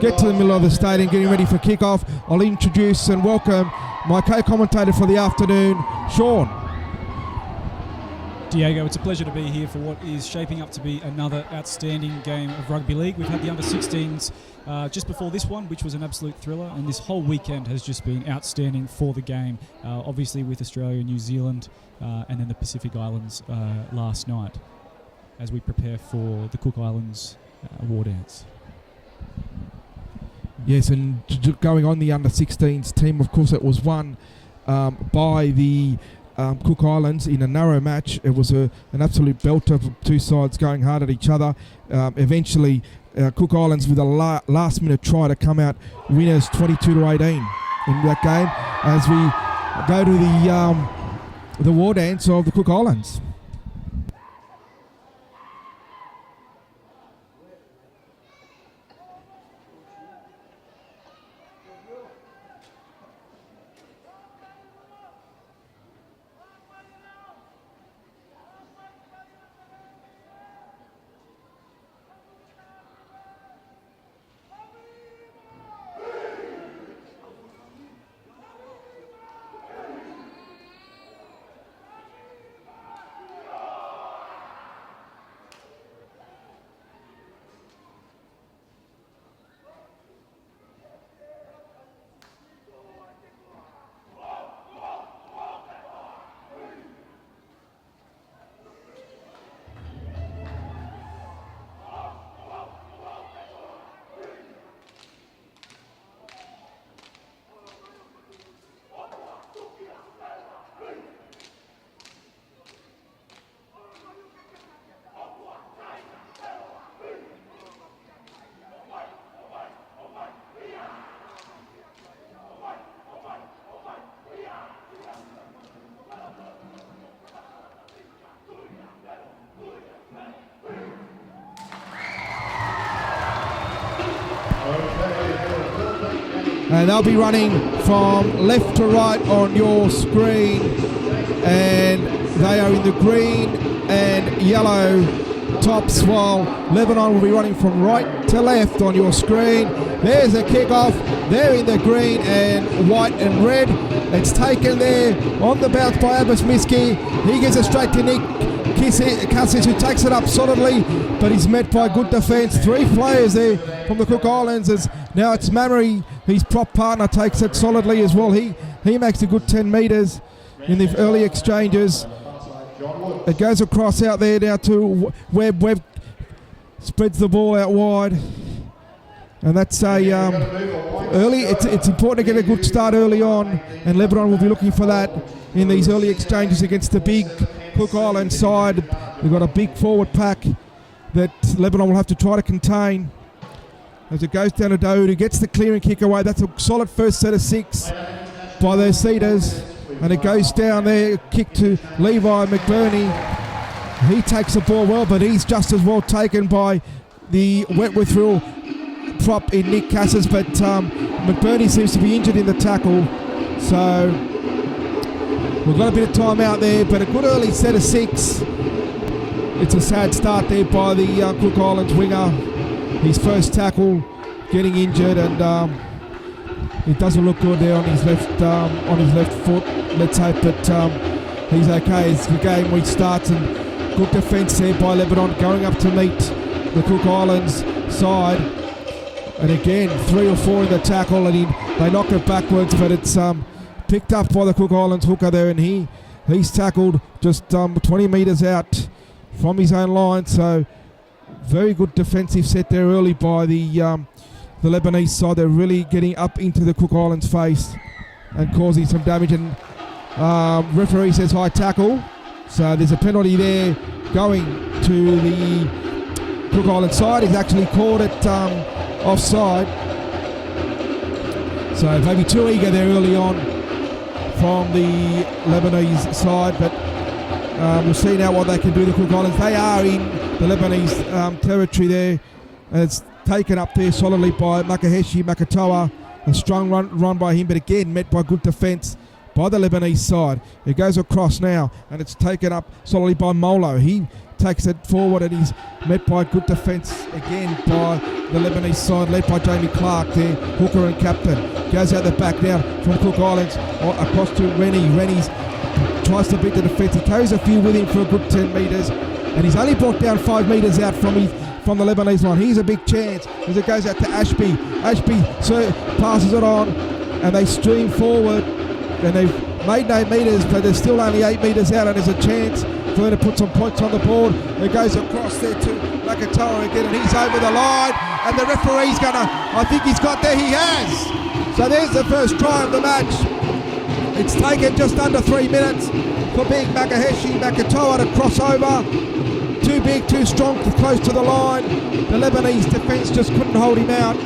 Get to the middle of the stadium, getting ready for kickoff. I'll introduce and welcome my co-commentator for the afternoon, Sean. Diego, it's a pleasure to be here for what is shaping up to be another outstanding game of rugby league. We've had the under-16s just before this one, which was an absolute thriller, and this whole weekend has just been outstanding for the game, obviously with Australia, New Zealand, and then the Pacific Islands last night as we prepare for the Cook Islands war dance. Yes, and going on the under-16s team, of course, it was won by the Cook Islands in a narrow match. It was an absolute belter from two sides going hard at each other. Eventually, Cook Islands with a last-minute try to come out winners 22-18 in that game as we go to the war dance of the Cook Islands. And they'll be running from left to right on your screen, and they are in the green and yellow tops, while Lebanon will be running from right to left on your screen. There's a kickoff. They're in the green and white and red. It's taken there on the bounce by Abbas Miski. He gives it straight to Nick Cassis, who takes it up solidly, but he's met by good defence. Three players there from the Cook Islands. As now it's Mamery, his prop partner, takes it solidly as well. He makes a good 10 metres in the early exchanges. It goes across out there now to Webb. Webb spreads the ball out wide, and that's a early. It's important to get a good start early on, and Lebanon will be looking for that in these early exchanges against the big Cook Island side. We've got a big forward pack that Lebanon will have to try to contain as it goes down to Daoud, who gets the clearing kick away. That's a solid first set of 6 by their Cedars, and it goes down there, kick to Levi McBurney. He takes the ball well, but he's just as well taken by the Wentworthville prop in Nick Cassis, but McBurney seems to be injured in the tackle, so we've got a bit of time out there, but a good early set of 6. It's a sad start there by the Cook Islands winger. His first tackle, getting injured, and it doesn't look good there on his left foot. Let's hope that he's okay as the game restarts. And good defence there by Lebanon, going up to meet the Cook Islands side. And again, 3 or 4 in the tackle, and they knock it backwards, but it's picked up by the Cook Islands hooker there, and he's tackled just 20 metres out from his own line. So very good defensive set there early by the Lebanese side. They're really getting up into the Cook Islands face and causing some damage, and referee says high tackle, so there's a penalty there going to the Cook Island side. He's actually called it offside, so maybe too eager there early on from the Lebanese side, but we'll see now what they can do, the Cook Islands. They are in the Lebanese territory there, and it's taken up there solidly by Makaheshi Makatoa. A strong run by him, but again met by good defence by the Lebanese side. It goes across now, and it's taken up solidly by Molo. He takes it forward, and he's met by good defence again by the Lebanese side, led by Jamie Clark there, hooker and captain. Goes out the back now from Cook Islands across to Rennie. Rennie's tries to beat the defence. He carries a few with him for a good 10 metres, and he's only brought down 5 metres out from the Lebanese line. Here's a big chance as it goes out to Ashby. Ashby passes it on, and they stream forward, and they've made 8 metres, but they're still only 8 metres out, and there's a chance for them to put some points on the board. It goes across there to Makatoa again, and he's over the line, and the referee's I think he's got there, he has. So there's the first try of the match. It's taken just under 3 minutes for big Makatoa to cross over. Too big, too strong, too close to the line. The Lebanese defence just couldn't hold him out.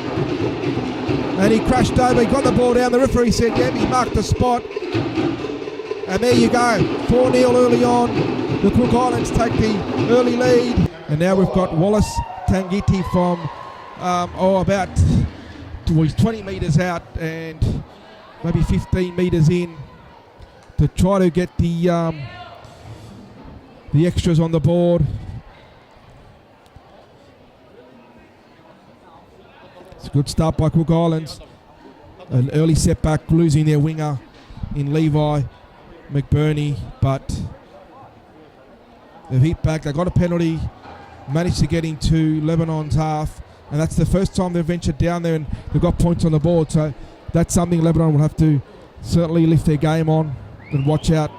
And he crashed over, he got the ball down. The referee said, yeah, he marked the spot. And there you go, 4-0 early on. The Cook Islands take the early lead. And now we've got Wallace Tangiti from he's 20 metres out and maybe 15 metres in to try to get the extras on the board. It's a good start by Cook Islands. An early setback, losing their winger in Levi McBurney, but they've hit back. They got a penalty, managed to get into Lebanon's half, and that's the first time they've ventured down there and they've got points on the board. So that's something Lebanon will have to certainly lift their game on and watch out,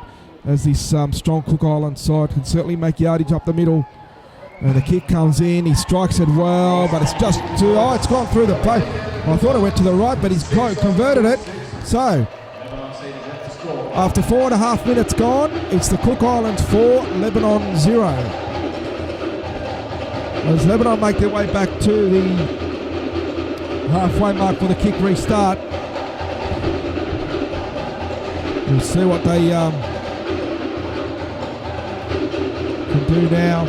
as this strong Cook Islands side can certainly make yardage up the middle. And the kick comes in, he strikes it well, but it's just it's gone through the plate. I thought it went to the right, but he's converted it. So after 4.5 minutes gone, it's the Cook Islands 4, Lebanon 0. As Lebanon make their way back to the halfway mark for the kick restart. We'll see what they can do now.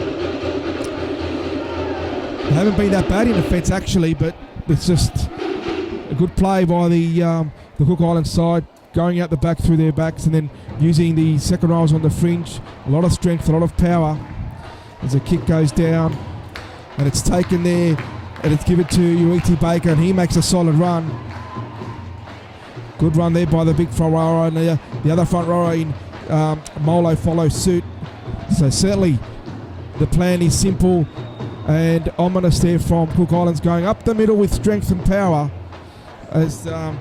They haven't been that bad in defence actually, but it's just a good play by the Cook Islands side, going out the back through their backs and then using the second rows on the fringe. A lot of strength, a lot of power as the kick goes down, and it's taken there, and it's given to Uiti Baker, and he makes a solid run. Good run there by the big front rower, and the other front rower in Molo follows suit. So certainly the plan is simple and ominous there from Cook Islands, going up the middle with strength and power. As a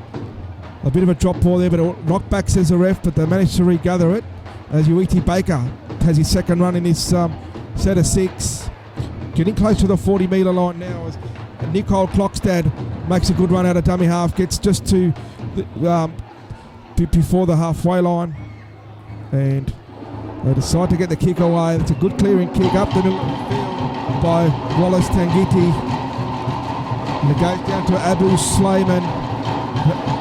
bit of a drop ball there, but a knock back, says the ref, but they managed to regather it as Uiti Baker has his second run in this set of 6. Getting close to the 40-metre line now as Nicole Klokstad makes a good run out of dummy half, gets just to before the halfway line, and they decide to get the kick away. It's a good clearing kick up the middle of the field by Wallace Tangiti, and it goes down to Abu Slayman.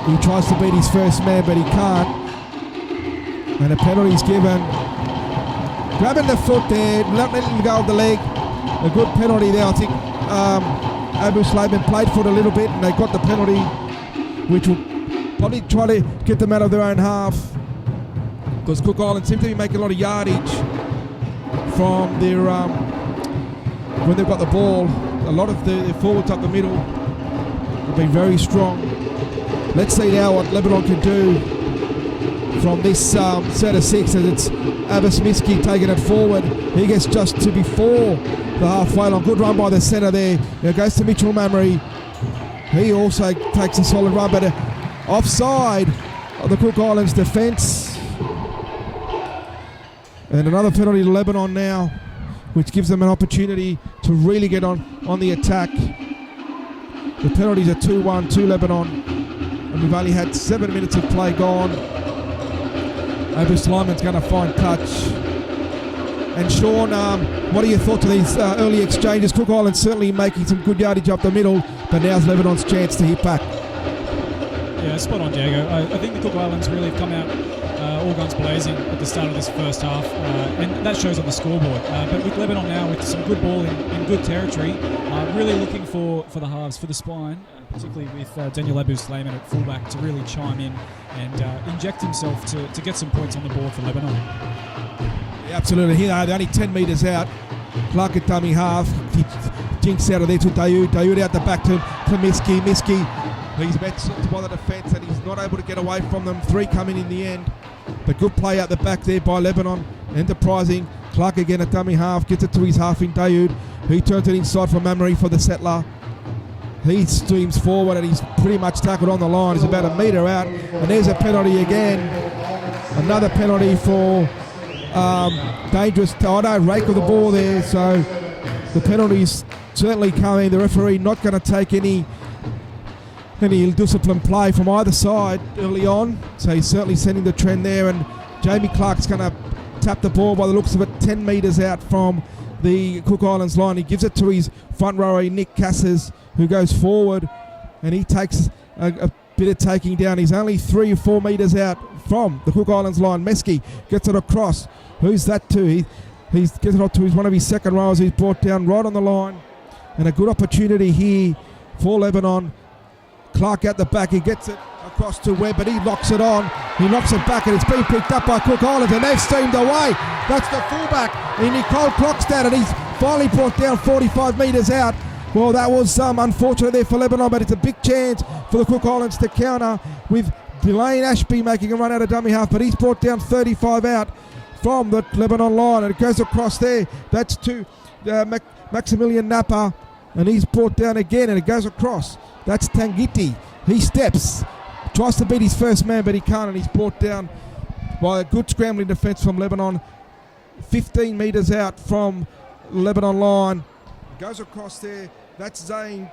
He tries to beat his first man, but he can't, and a penalty's given. Grabbing the foot there, letting him go of the leg. A good penalty there. I think Abu Slayman played for it a little bit, and they got the penalty, which will probably try to get them out of their own half, because Cook Islands seem to be making a lot of yardage from their when they've got the ball. A lot of the forwards up the middle have been very strong. Let's see now what Lebanon can do from this set of 6, as it's Abbas Miski taking it forward. He gets just to before the halfway line. Good run by the centre there. It goes to Mitchell Mamrie. He also takes a solid run, but offside of the Cook Islands defence. And another penalty to Lebanon now, which gives them an opportunity to really get on the attack. The penalties are 2-1 to Lebanon, and we've only had 7 minutes of play gone. Abu Slyman's going to find touch. And Sean, what are your thoughts of these early exchanges? Cook Islands certainly making some good yardage up the middle, but now's Lebanon's chance to hit back. Yeah, spot on, Diego. I think the Cook Islands really have come out all guns blazing at the start of this first half, and that shows on the scoreboard. But with Lebanon now with some good ball in good territory, really looking for the halves, for the spine, particularly with Daniel Abu-Slayman at fullback to really chime in and inject himself to get some points on the board for Lebanon. Yeah, absolutely. Here they are, they're only 10 metres out. Clark at dummy half. He jinks out of there to Dayoud. Dayoud out the back to Miski. He's met by the defence and he's not able to get away from them. 3 coming in the end. But good play out the back there by Lebanon. Enterprising. Clark again at dummy half. Gets it to his half in Dayoud. He turns it inside for Mamre for the settler. He streams forward and he's pretty much tackled on the line. He's about a metre out. And there's a penalty again. Another penalty for dangerous. Rake of the ball there. So the penalty's certainly coming. The referee not going to take any disciplined play from either side early on. So he's certainly sending the trend there. And Jamie Clark's going to tap the ball by the looks of it 10 metres out from the Cook Islands line. He gives it to his front rower Nick Cassis, who goes forward and he takes a bit of taking down. He's only 3 or 4 metres out from the Cook Islands line. Meski gets it across. Who's that to? He gets it up to one of his second rowers who's brought down right on the line. And a good opportunity here for Lebanon. Clark out the back, he gets it across to Webb, but he knocks it on. He knocks it back and it's been picked up by Cook Islands and they've streamed away. That's the fullback in Nicole Klokstad and he's finally brought down 45 metres out. Well, that was unfortunate there for Lebanon, but it's a big chance for the Cook Islands to counter with Delane Ashby making a run out of dummy half, but he's brought down 35 out from the Lebanon line and it goes across there. That's to Maximilian Napa and he's brought down again and it goes across. That's Tangiti. He steps, tries to beat his first man, but he can't, and he's brought down by a good scrambling defence from Lebanon. 15 metres out from Lebanon line. Goes across there. That's Zane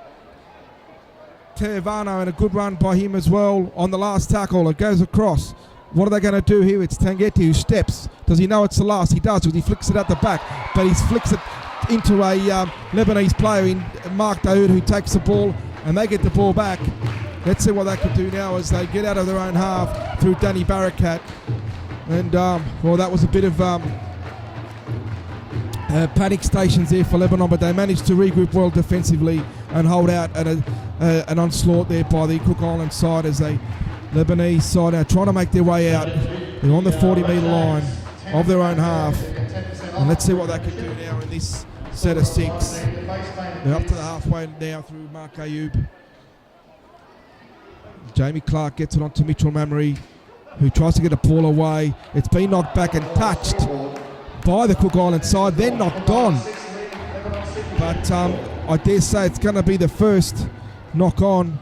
Tervano, and a good run by him as well on the last tackle. It goes across. What are they going to do here? It's Tangiti who steps. Does he know it's the last? He does, because he flicks it at the back, but he flicks it into a Lebanese player in Mark Daoud, who takes the ball and they get the ball back. Let's see what they can do now as they get out of their own half through Danny Barakat. And well, that was a bit of panic stations there for Lebanon, but they managed to regroup well defensively and hold out at an onslaught there by the Cook Islands side as they Lebanese side are trying to make their way out. They're on the 40-metre line of their own half. And let's see what they can do now in this set of 6. They're up to the halfway now through Mark Ayoub. Jamie Clark gets it onto Mitchell Mamre, who tries to get a ball away. It's been knocked back and touched by the Cook Islands side, then knocked on. But I dare say it's going to be the first knock on.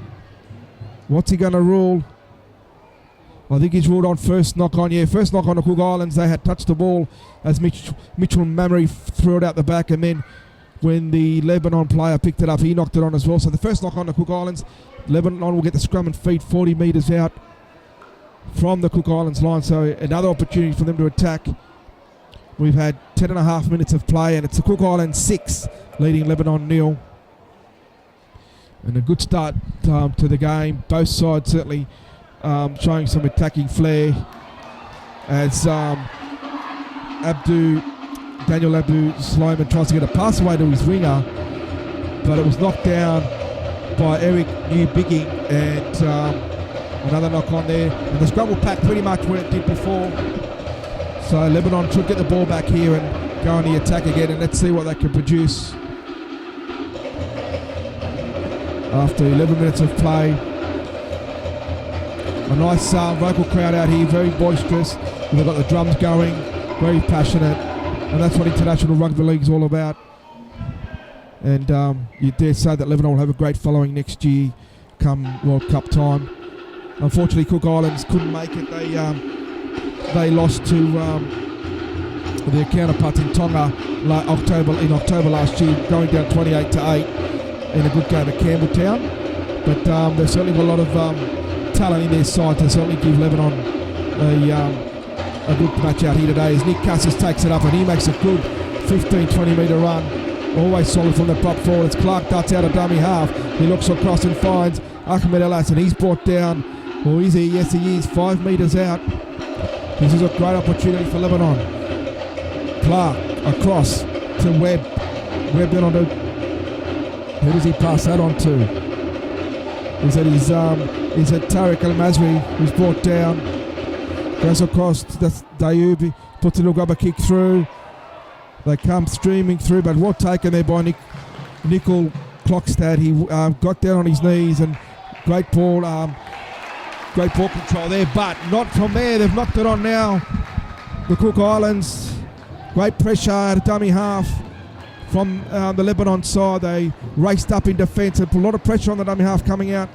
What's he going to rule? I think he's ruled on first knock on. Yeah, first knock on the Cook Islands. They had touched the ball as Mitchell Mamre threw it out the back, and then when the Lebanon player picked it up, he knocked it on as well. So the first knock on the Cook Islands. Lebanon will get the scrum and feed 40 metres out from the Cook Islands line. So another opportunity for them to attack. We've had 10.5 minutes of play, and it's the Cook Islands 6 leading Lebanon 0. And a good start to the game. Both sides certainly showing some attacking flair as Daniel Abu-Slayman tries to get a pass away to his winger, but it was knocked down by Eric Newbigging, and another knock on there. And the scrum will pack pretty much where it did before. So Lebanon should get the ball back here and go on the attack again, and let's see what they can produce. After 11 minutes of play. A nice vocal crowd out here, very boisterous. They've got the drums going, very passionate, and that's what International Rugby League is all about. And you dare say that Lebanon will have a great following next year come World Cup time. Unfortunately, Cook Islands couldn't make it. They lost to their counterparts in Tonga in October last year, going down 28-8 in a good game at Campbelltown. But they've certainly got a lot of talent in their side to certainly give Lebanon a good match out here today, as Nick Cassis takes it up and he makes a good 15-20 metre run. Always solid from the prop forward. It's Clark Dutts out of dummy half. He looks across and finds Ahmed El Hassan. He's brought down, or is he? Yes, he is. 5 metres out. This is a great opportunity for Lebanon. Clark across to Webb. Webb then on to... Who does he pass that on to? Is it Tariq Al-Mazri who's brought down? Goes across to Dayoub. He puts a little rubber kick through. They come streaming through, but well taken there by Nickel Klokstad. He got down on his knees and great ball control there, but not from there. They've knocked it on now. The Cook Islands. Great pressure at a dummy half from the Lebanon side. They raced up in defence and put a lot of pressure on the dummy half coming out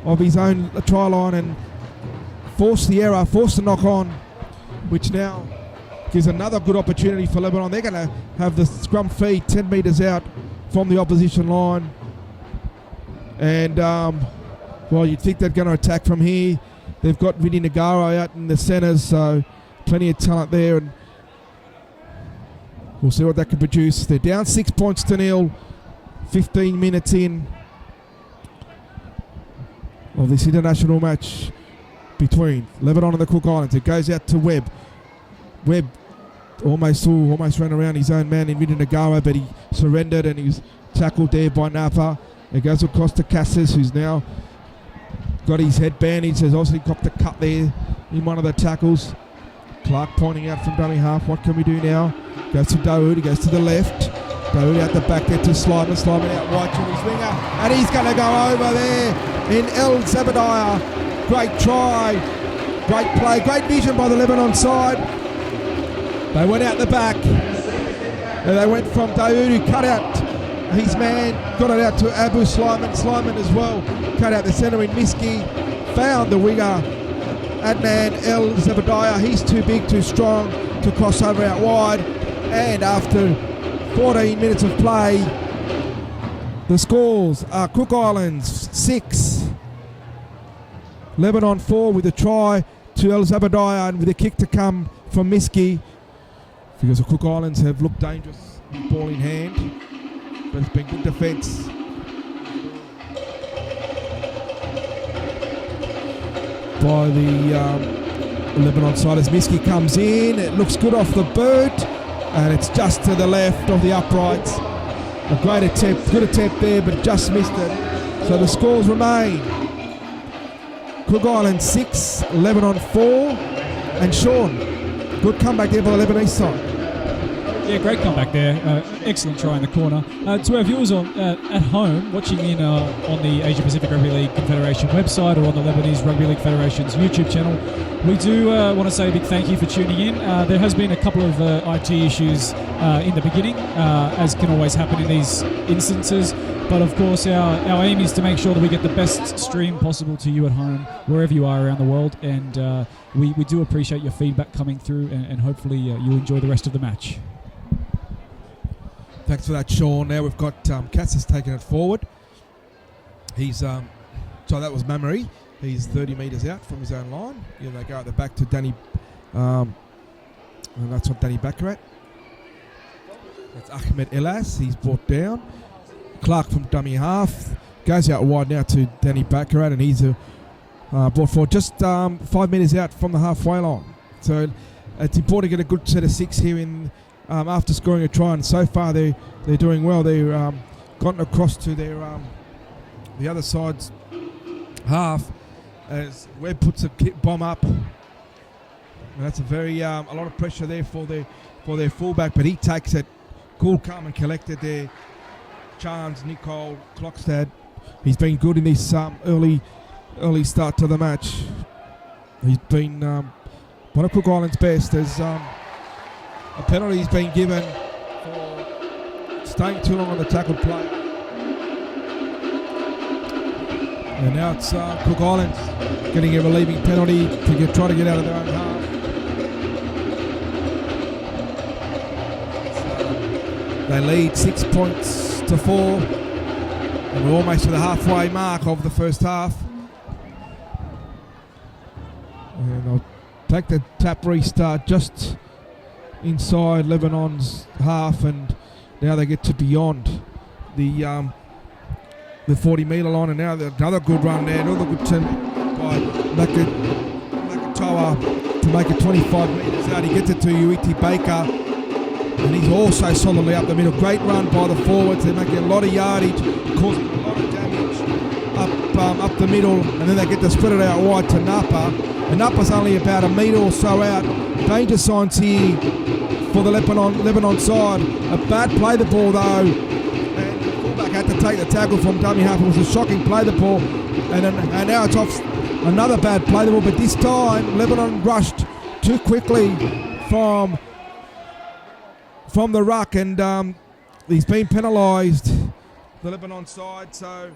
of his own try line and forced the error, forced the knock on, which now gives another good opportunity for Lebanon. They're going to have the scrum feed 10 metres out from the opposition line. And, well, you'd think they're going to attack from here. They've got Vinny Nagaro out in the centres, so plenty of talent there. And we'll see what that can produce. They're down 6 points to nil, 15 minutes in of this international match between Lebanon and the Cook Islands. It goes out to Webb. Webb almost ran around his own man in Vinny Nagaro, but he surrendered and he was tackled there by Napa. It goes across to Cassis, who's now got his head bandaged. He's obviously got the cut there in one of the tackles. Clark pointing out from dummy half, what can we do now? Goes to Dawood, he goes to the left. Dawood out the back there to Sliman out wide to his winger. And he's going to go over there in El Zabadiah. Great try, great play, great vision by the Lebanon side. They went out the back. And they went from Dawood, who cut out his man, got it out to Abu Sliman as well. Cut out the centre in Miski. Found the winger, Adnan El Zabadiah. He's too big, too strong to cross over out wide. And after 14 minutes of play, the scores are Cook Islands 6, Lebanon 4 with a try to El Zabadiah and with a kick to come from Miski. Because the Cook Islands have looked dangerous, ball in hand, but it's been good defence. By the Lebanon side as Miski comes in. It looks good off the boot and it's just to the left of the uprights. A great attempt, good attempt there, but just missed it. So the scores remain Cook Island 6, Lebanon 4, and Sean, good comeback there by the Lebanese side. Yeah, great comeback there. Excellent try in the corner. To our viewers at home, watching in on the Asia Pacific Rugby League Confederation website or on the Lebanese Rugby League Federation's YouTube channel, we do want to say a big thank you for tuning in. There has been a couple of IT issues in the beginning, as can always happen in these instances. But of course, our aim is to make sure that we get the best stream possible to you at home, wherever you are around the world. And we do appreciate your feedback coming through, and hopefully you'll enjoy the rest of the match. Thanks for that, Sean. Now we've got Cassis taking it forward. He's so that was Mamari. He's 30 metres out from his own line. Yeah, they go at the back to Danny, and that's what Danny Baccarat. That's Ahmed Elas. He's brought down. Clark from dummy half goes out wide now to Danny Baccarat, and he's brought forward just 5 metres out from the halfway line. So it's important to get a good set of 6 here in. After scoring a try, and so far they're doing well. They've gotten across to their the other side's half as Webb puts a bomb up. And that's a very a lot of pressure there for their fullback, but he takes it cool, calm, and collected there. Chance Nicole Klokstad. He's been good in this early start to the match. He's been one of Cook Island's best. As a penalty has been given for staying too long on the tackled play. And now it's Cook Islands getting a relieving penalty to try to get out of their own half. They lead 6 points to 4. And we're almost to the halfway mark of the first half. And they'll take the tap restart just inside Lebanon's half, and now they get to beyond the 40-metre line, and now another good run there, another good turn by Nakatoa to make it 25 metres out. He gets it to Uiti Baker, and he's also solidly up the middle. Great run by the forwards. They're making a lot of yardage, causing a lot of damage up the middle, and then they get to spread it out wide to Napa. And Napa's only about a metre or so out. Danger signs here for the Lebanon side. A bad play the ball though, and the fullback had to take the tackle from dummy half. It was a shocking play the ball, and now it's off. Another bad play the ball, but this time Lebanon rushed too quickly from the ruck, and he's been penalised, the Lebanon side, so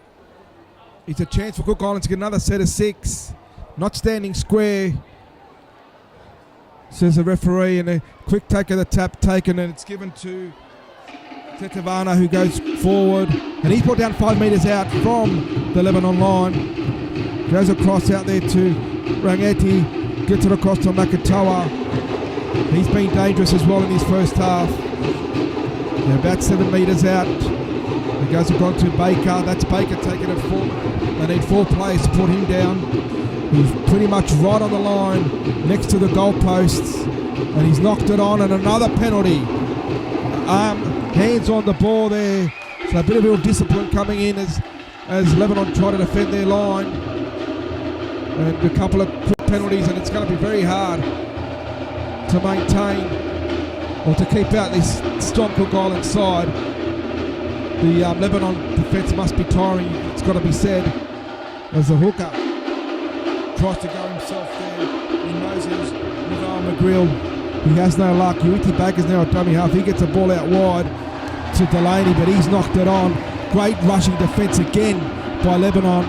it's a chance for Cook Islands to get another set of 6. Not standing square, says the referee, and a quick take of the tap taken, and it's given to Tetavana, who goes forward, and he's brought down 5 metres out from the Lebanon line. Goes across out there to Rangeti, gets it across to Makatoa. He's been dangerous as well in his first half. They're about 7 metres out. It goes across to Baker. That's Baker taking it forward. They need 4 players to put him down. He's pretty much right on the line next to the goalposts, and he's knocked it on, and another penalty. Hands on the ball there. So a bit of real discipline coming in as Lebanon try to defend their line. And a couple of quick penalties, and it's going to be very hard to maintain or to keep out this strong Cook Island side. The Lebanon defence must be tiring, it's got to be said, as the hooker tries to go himself there in Moses with McGrill. He has no luck. Uiti Baker's now at dummy half. He gets the ball out wide to Delaney, but he's knocked it on. Great rushing defence again by Lebanon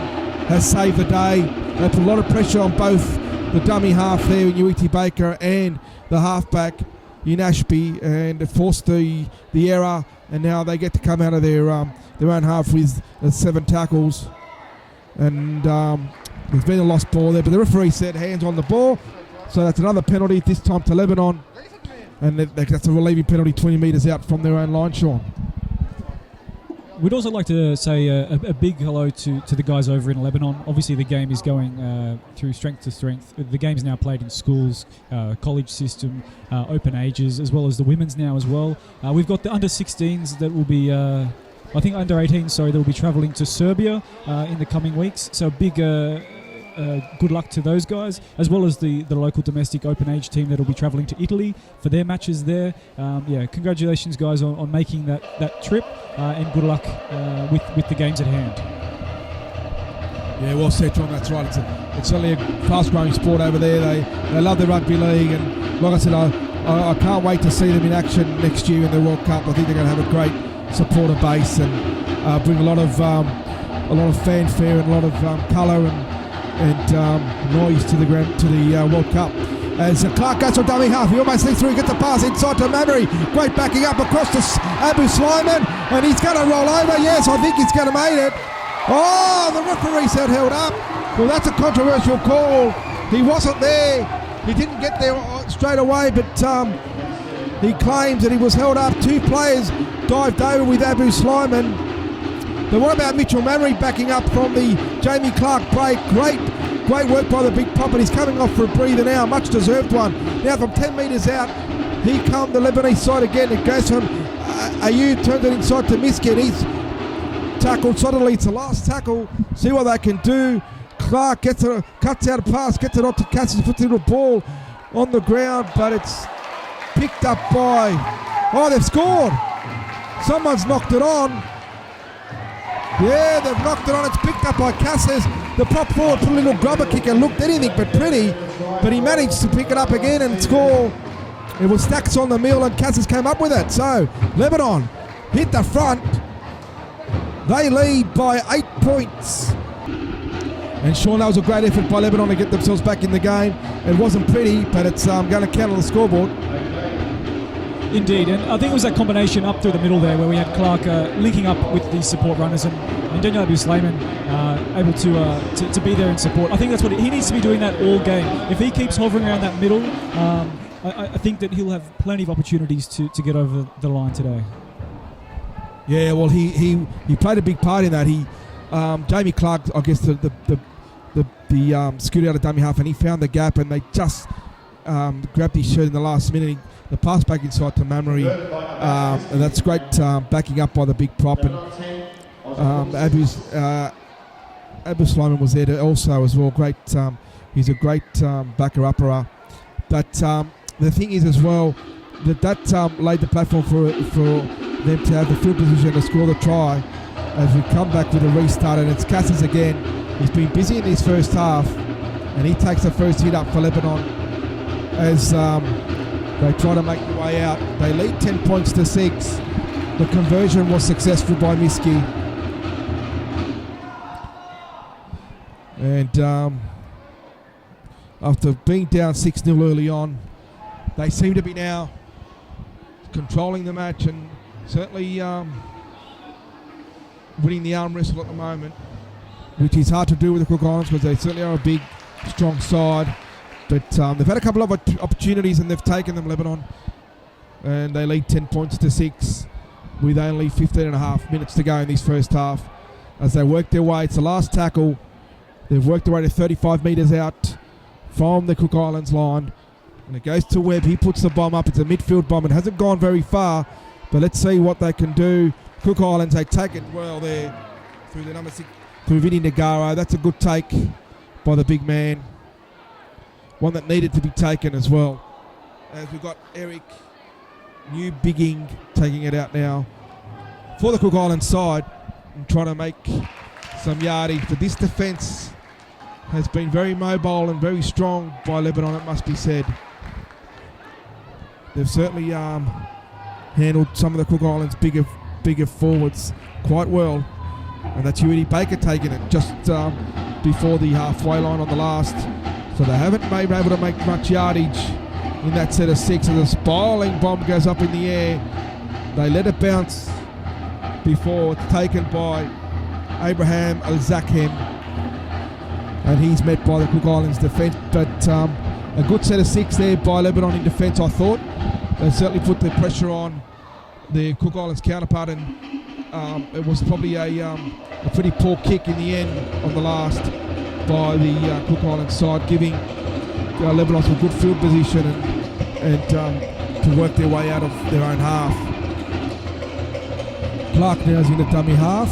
has saved the day. They put a lot of pressure on both the dummy half there in Uiti Baker and the halfback in Ashby, and it forced the error, and now they get to come out of their own half with 7 tackles, and there's been a lost ball there, but the referee said hands on the ball, so that's another penalty, this time to Lebanon, and that's a relieving penalty 20 metres out from their own line, Sean. We'd also like to say a big hello to the guys over in Lebanon. Obviously, the game is going through strength to strength. The game's now played in schools, college system, open ages, as well as the women's now as well. We've got the under-16s that will be, I think under-18s, sorry, that will be travelling to Serbia in the coming weeks. So big good luck to those guys, as well as the local domestic open age team that will be travelling to Italy for their matches there. Congratulations guys on making that trip, and good luck with the games at hand. Yeah, well said, John, that's right. It's certainly a fast-growing sport over there. They love the rugby league, and like I said, I can't wait to see them in action next year in the World Cup. I think they're going to have a great supporter base and bring a lot of fanfare and a lot of colour and noise to the World Cup. As Clark goes for dummy half, he almost sneaks through, he gets a pass inside to Mamery. Great backing up across to Abu Slimani, and he's going to roll over. Yes, I think he's going to make it. Oh, the referee said held up. Well, that's a controversial call. He wasn't there. He didn't get there straight away, but he claims that he was held up. 2 players dived over with Abu Slimani. But what about Mitchell Mamery backing up from the Jamie Clark break? Great work by the big pop, and he's coming off for a breather now, much deserved one. Now from 10 metres out, here come the Lebanese side again. It goes from Ayub, turns it inside to Miski, and he's tackled solidly. It's the last tackle. See what they can do. Clark cuts out a pass, gets it off to Cassius, puts a little ball on the ground, but it's picked up by... Oh, they've scored. Someone's knocked it on. Yeah, they've knocked it on. It's picked up by Cassius. The prop forward put a little grubber kick and looked anything but pretty, but he managed to pick it up again and score. It was Stacks on the mill, and Cassius came up with it. So Lebanon hit the front. They lead by 8 points. And Sean, that was a great effort by Lebanon to get themselves back in the game. It wasn't pretty, but it's going to count on the scoreboard. Indeed, and I think it was that combination up through the middle there where we had Clark linking up with the support runners, and Daniel Abu Slimani able to be there in support. I think that's what he needs to be doing, that all game. If he keeps hovering around that middle, I think that he'll have plenty of opportunities to get over the line today. Yeah, well, he played a big part in that. Jamie Clark, I guess, the scooted out of dummy half, and he found the gap, and they just grabbed his shirt in the last minute. The pass back inside to Mamre, and that's great backing up by the big prop. And Abu Sulaiman was there also as well. Great, he's a great backer-upper. But the thing is as well, that laid the platform for them to have the field position to score the try as we come back with a restart. And it's Cassis again. He's been busy in his first half, and he takes the first hit up for Lebanon as they try to make the way out. They lead 10 points to 6. The conversion was successful by Miski. And after being down 6-0 early on, they seem to be now controlling the match and certainly winning the arm wrestle at the moment, which is hard to do with the Cook Islands because they certainly are a big, strong side. But they've had a couple of opportunities and they've taken them, Lebanon. And they lead 10 points to 6 with only 15 and a half minutes to go in this first half. As they work their way, it's the last tackle. They've worked their way to 35 metres out from the Cook Islands line. And it goes to Webb. He puts the bomb up. It's a midfield bomb. It hasn't gone very far. But let's see what they can do. Cook Islands, they take it well there through the number 6, through Vinny Nagaro. That's a good take by the big man. One that needed to be taken as well. As we've got Eric New Bigging taking it out now for the Cook Islands side and trying to make some yardage. But this defence has been very mobile and very strong by Lebanon, it must be said. They've certainly handled some of the Cook Islands bigger forwards quite well. And that's Huey Baker taking it just before the halfway line on the last. So they haven't been able to make much yardage in that set of 6. As a spiraling bomb goes up in the air, they let it bounce before it's taken by Abraham Al-Zakhem, and he's met by the Cook Islands defence. But a good set of 6 there by Lebanon in defence, I thought. They certainly put the pressure on the Cook Islands counterpart, and it was probably a pretty poor kick in the end on the last by the Cook Islands side, giving Lebanon some good field position and to work their way out of their own half. Clark now is in the dummy half.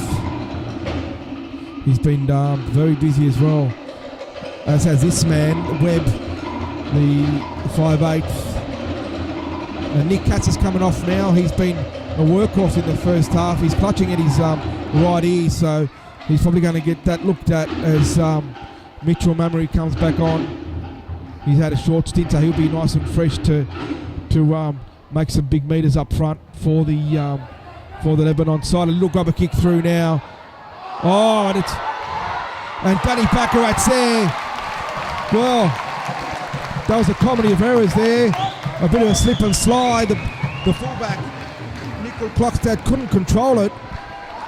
He's been very busy as well, as has this man, Webb, the 5'8". Nick Katz is coming off now. He's been a workhorse in the first half. He's clutching at his right ear, so he's probably going to get that looked at as Mitchell Mamre comes back on. He's had a short stint, so he'll be nice and fresh to make some big meters up front for the Lebanon side. A little grubber kick through now. Oh, and Danny Baccarat's there. Well, that was a comedy of errors there. A bit of a slip and slide. The fullback, Nickel Klokstad, couldn't control it.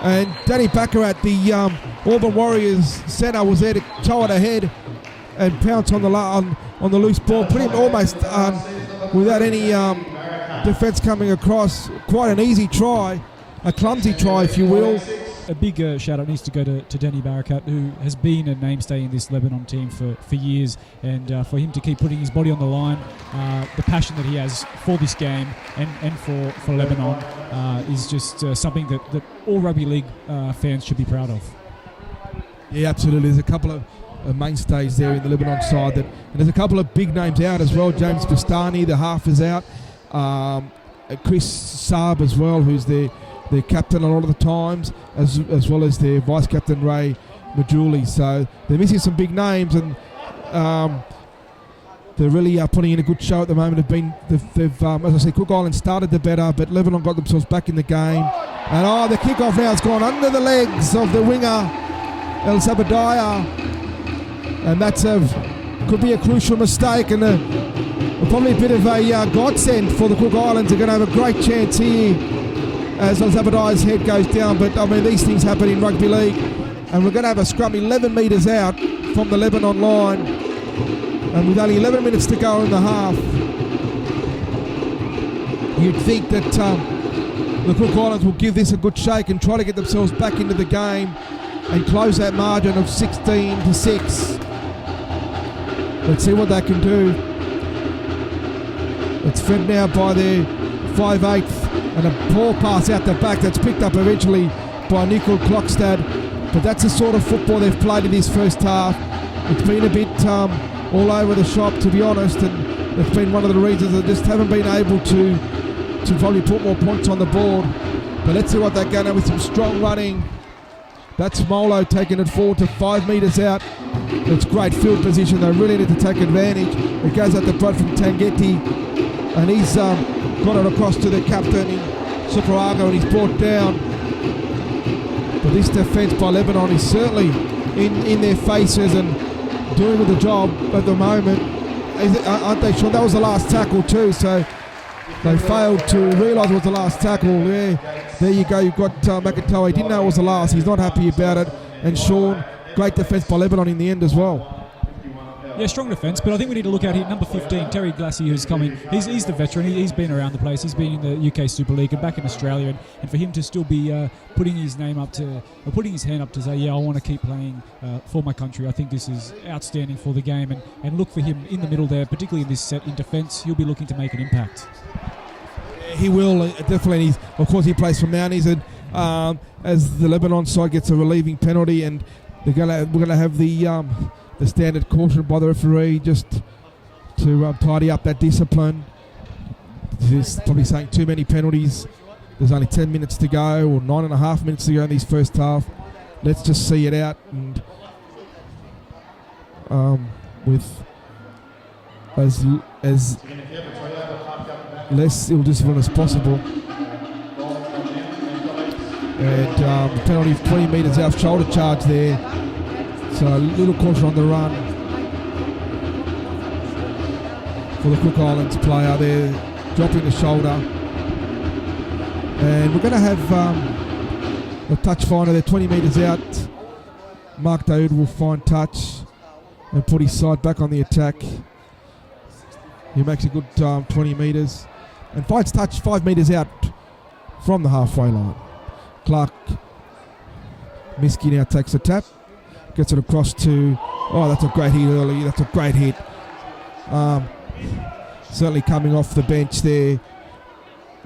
And Danny Baccarat, the Auburn Warriors centre, was there to tow it ahead and pounce on the loose ball. Put him almost without any defence coming across. Quite an easy try. A clumsy try, if you will. A big shout out needs to go to Danny Barakat, who has been a mainstay in this Lebanon team for years, and for him to keep putting his body on the line, the passion that he has for this game and for Lebanon is just something that all rugby league fans should be proud of. Yeah, absolutely. There's a couple of mainstays there in the Lebanon side, and there's a couple of big names out as well. James Bastani, the half, is out. Chris Saab as well, who's their captain a lot of the times, as well as their vice captain Ray Majuli. So they're missing some big names, and they're really putting in a good show at the moment. They've as I said, Cook Island started the better, but Lebanon got themselves back in the game. And the kickoff now has gone under the legs of the winger El Sabadiah, and that's could be a crucial mistake, and probably a bit of a godsend for the Cook Islands. They're going to have a great chance here as Zabadiah's head goes down. But I mean, these things happen in rugby league, and we're going to have a scrum 11 metres out from the Lebanon line, and with only 11 minutes to go in the half, you'd think that the Cook Islands will give this a good shake and try to get themselves back into the game and close that margin of 16-6. Let's see what they can do. It's fed now by their 5/8 and a poor pass out the back that's picked up eventually by Nickel Klokstad. But that's the sort of football they've played in this first half. It's been a bit all over the shop, to be honest, and it's been one of the reasons they just haven't been able to probably put more points on the board. But let's see what they're going to with some strong running. That's Molo taking it forward to 5 metres out. It's great field position. They really need to take advantage. It goes out the front from Tangeti, and he's got it across to the captain in Superago, and he's brought down. But this defence by Lebanon is certainly in their faces and doing the job at the moment. Aren't they, Sean? That was the last tackle too, so they failed to realise it was the last tackle. Yeah, there you go. You've got McIntyre. He didn't know it was the last. He's not happy about it. And Sean, great defence by Lebanon in the end as well. Yeah, strong defence, but I think we need to look at here, number 15, Terry Glassy, who's coming. He's the veteran. He's been around the place. He's been in the UK Super League and back in Australia, and for him to still be putting his hand up to say, yeah, I want to keep playing for my country. I think this is outstanding for the game, and look for him in the middle there, particularly in this set in defence. He'll be looking to make an impact. He will definitely. Of course, he plays for Mounties, and as the Lebanon side gets a relieving penalty, and we're gonna have the standard caution by the referee just to tidy up that discipline. He's probably saying too many penalties. There's only 10 minutes to go, or 9.5 minutes to go in this first half. Let's just see it out, and with as less ill discipline as possible. And the penalty of 20 metres out, shoulder charge there. So a little caution on the run for the Cook Islands player there, dropping the shoulder. And we're going to have a touch finder there, 20 metres out. Mark Daoud will find touch and put his side back on the attack. He makes a good 20 metres and finds touch 5 metres out from the halfway line. Clark Miski now takes a tap. Gets it across to, that's a great hit early. That's a great hit. Certainly coming off the bench there.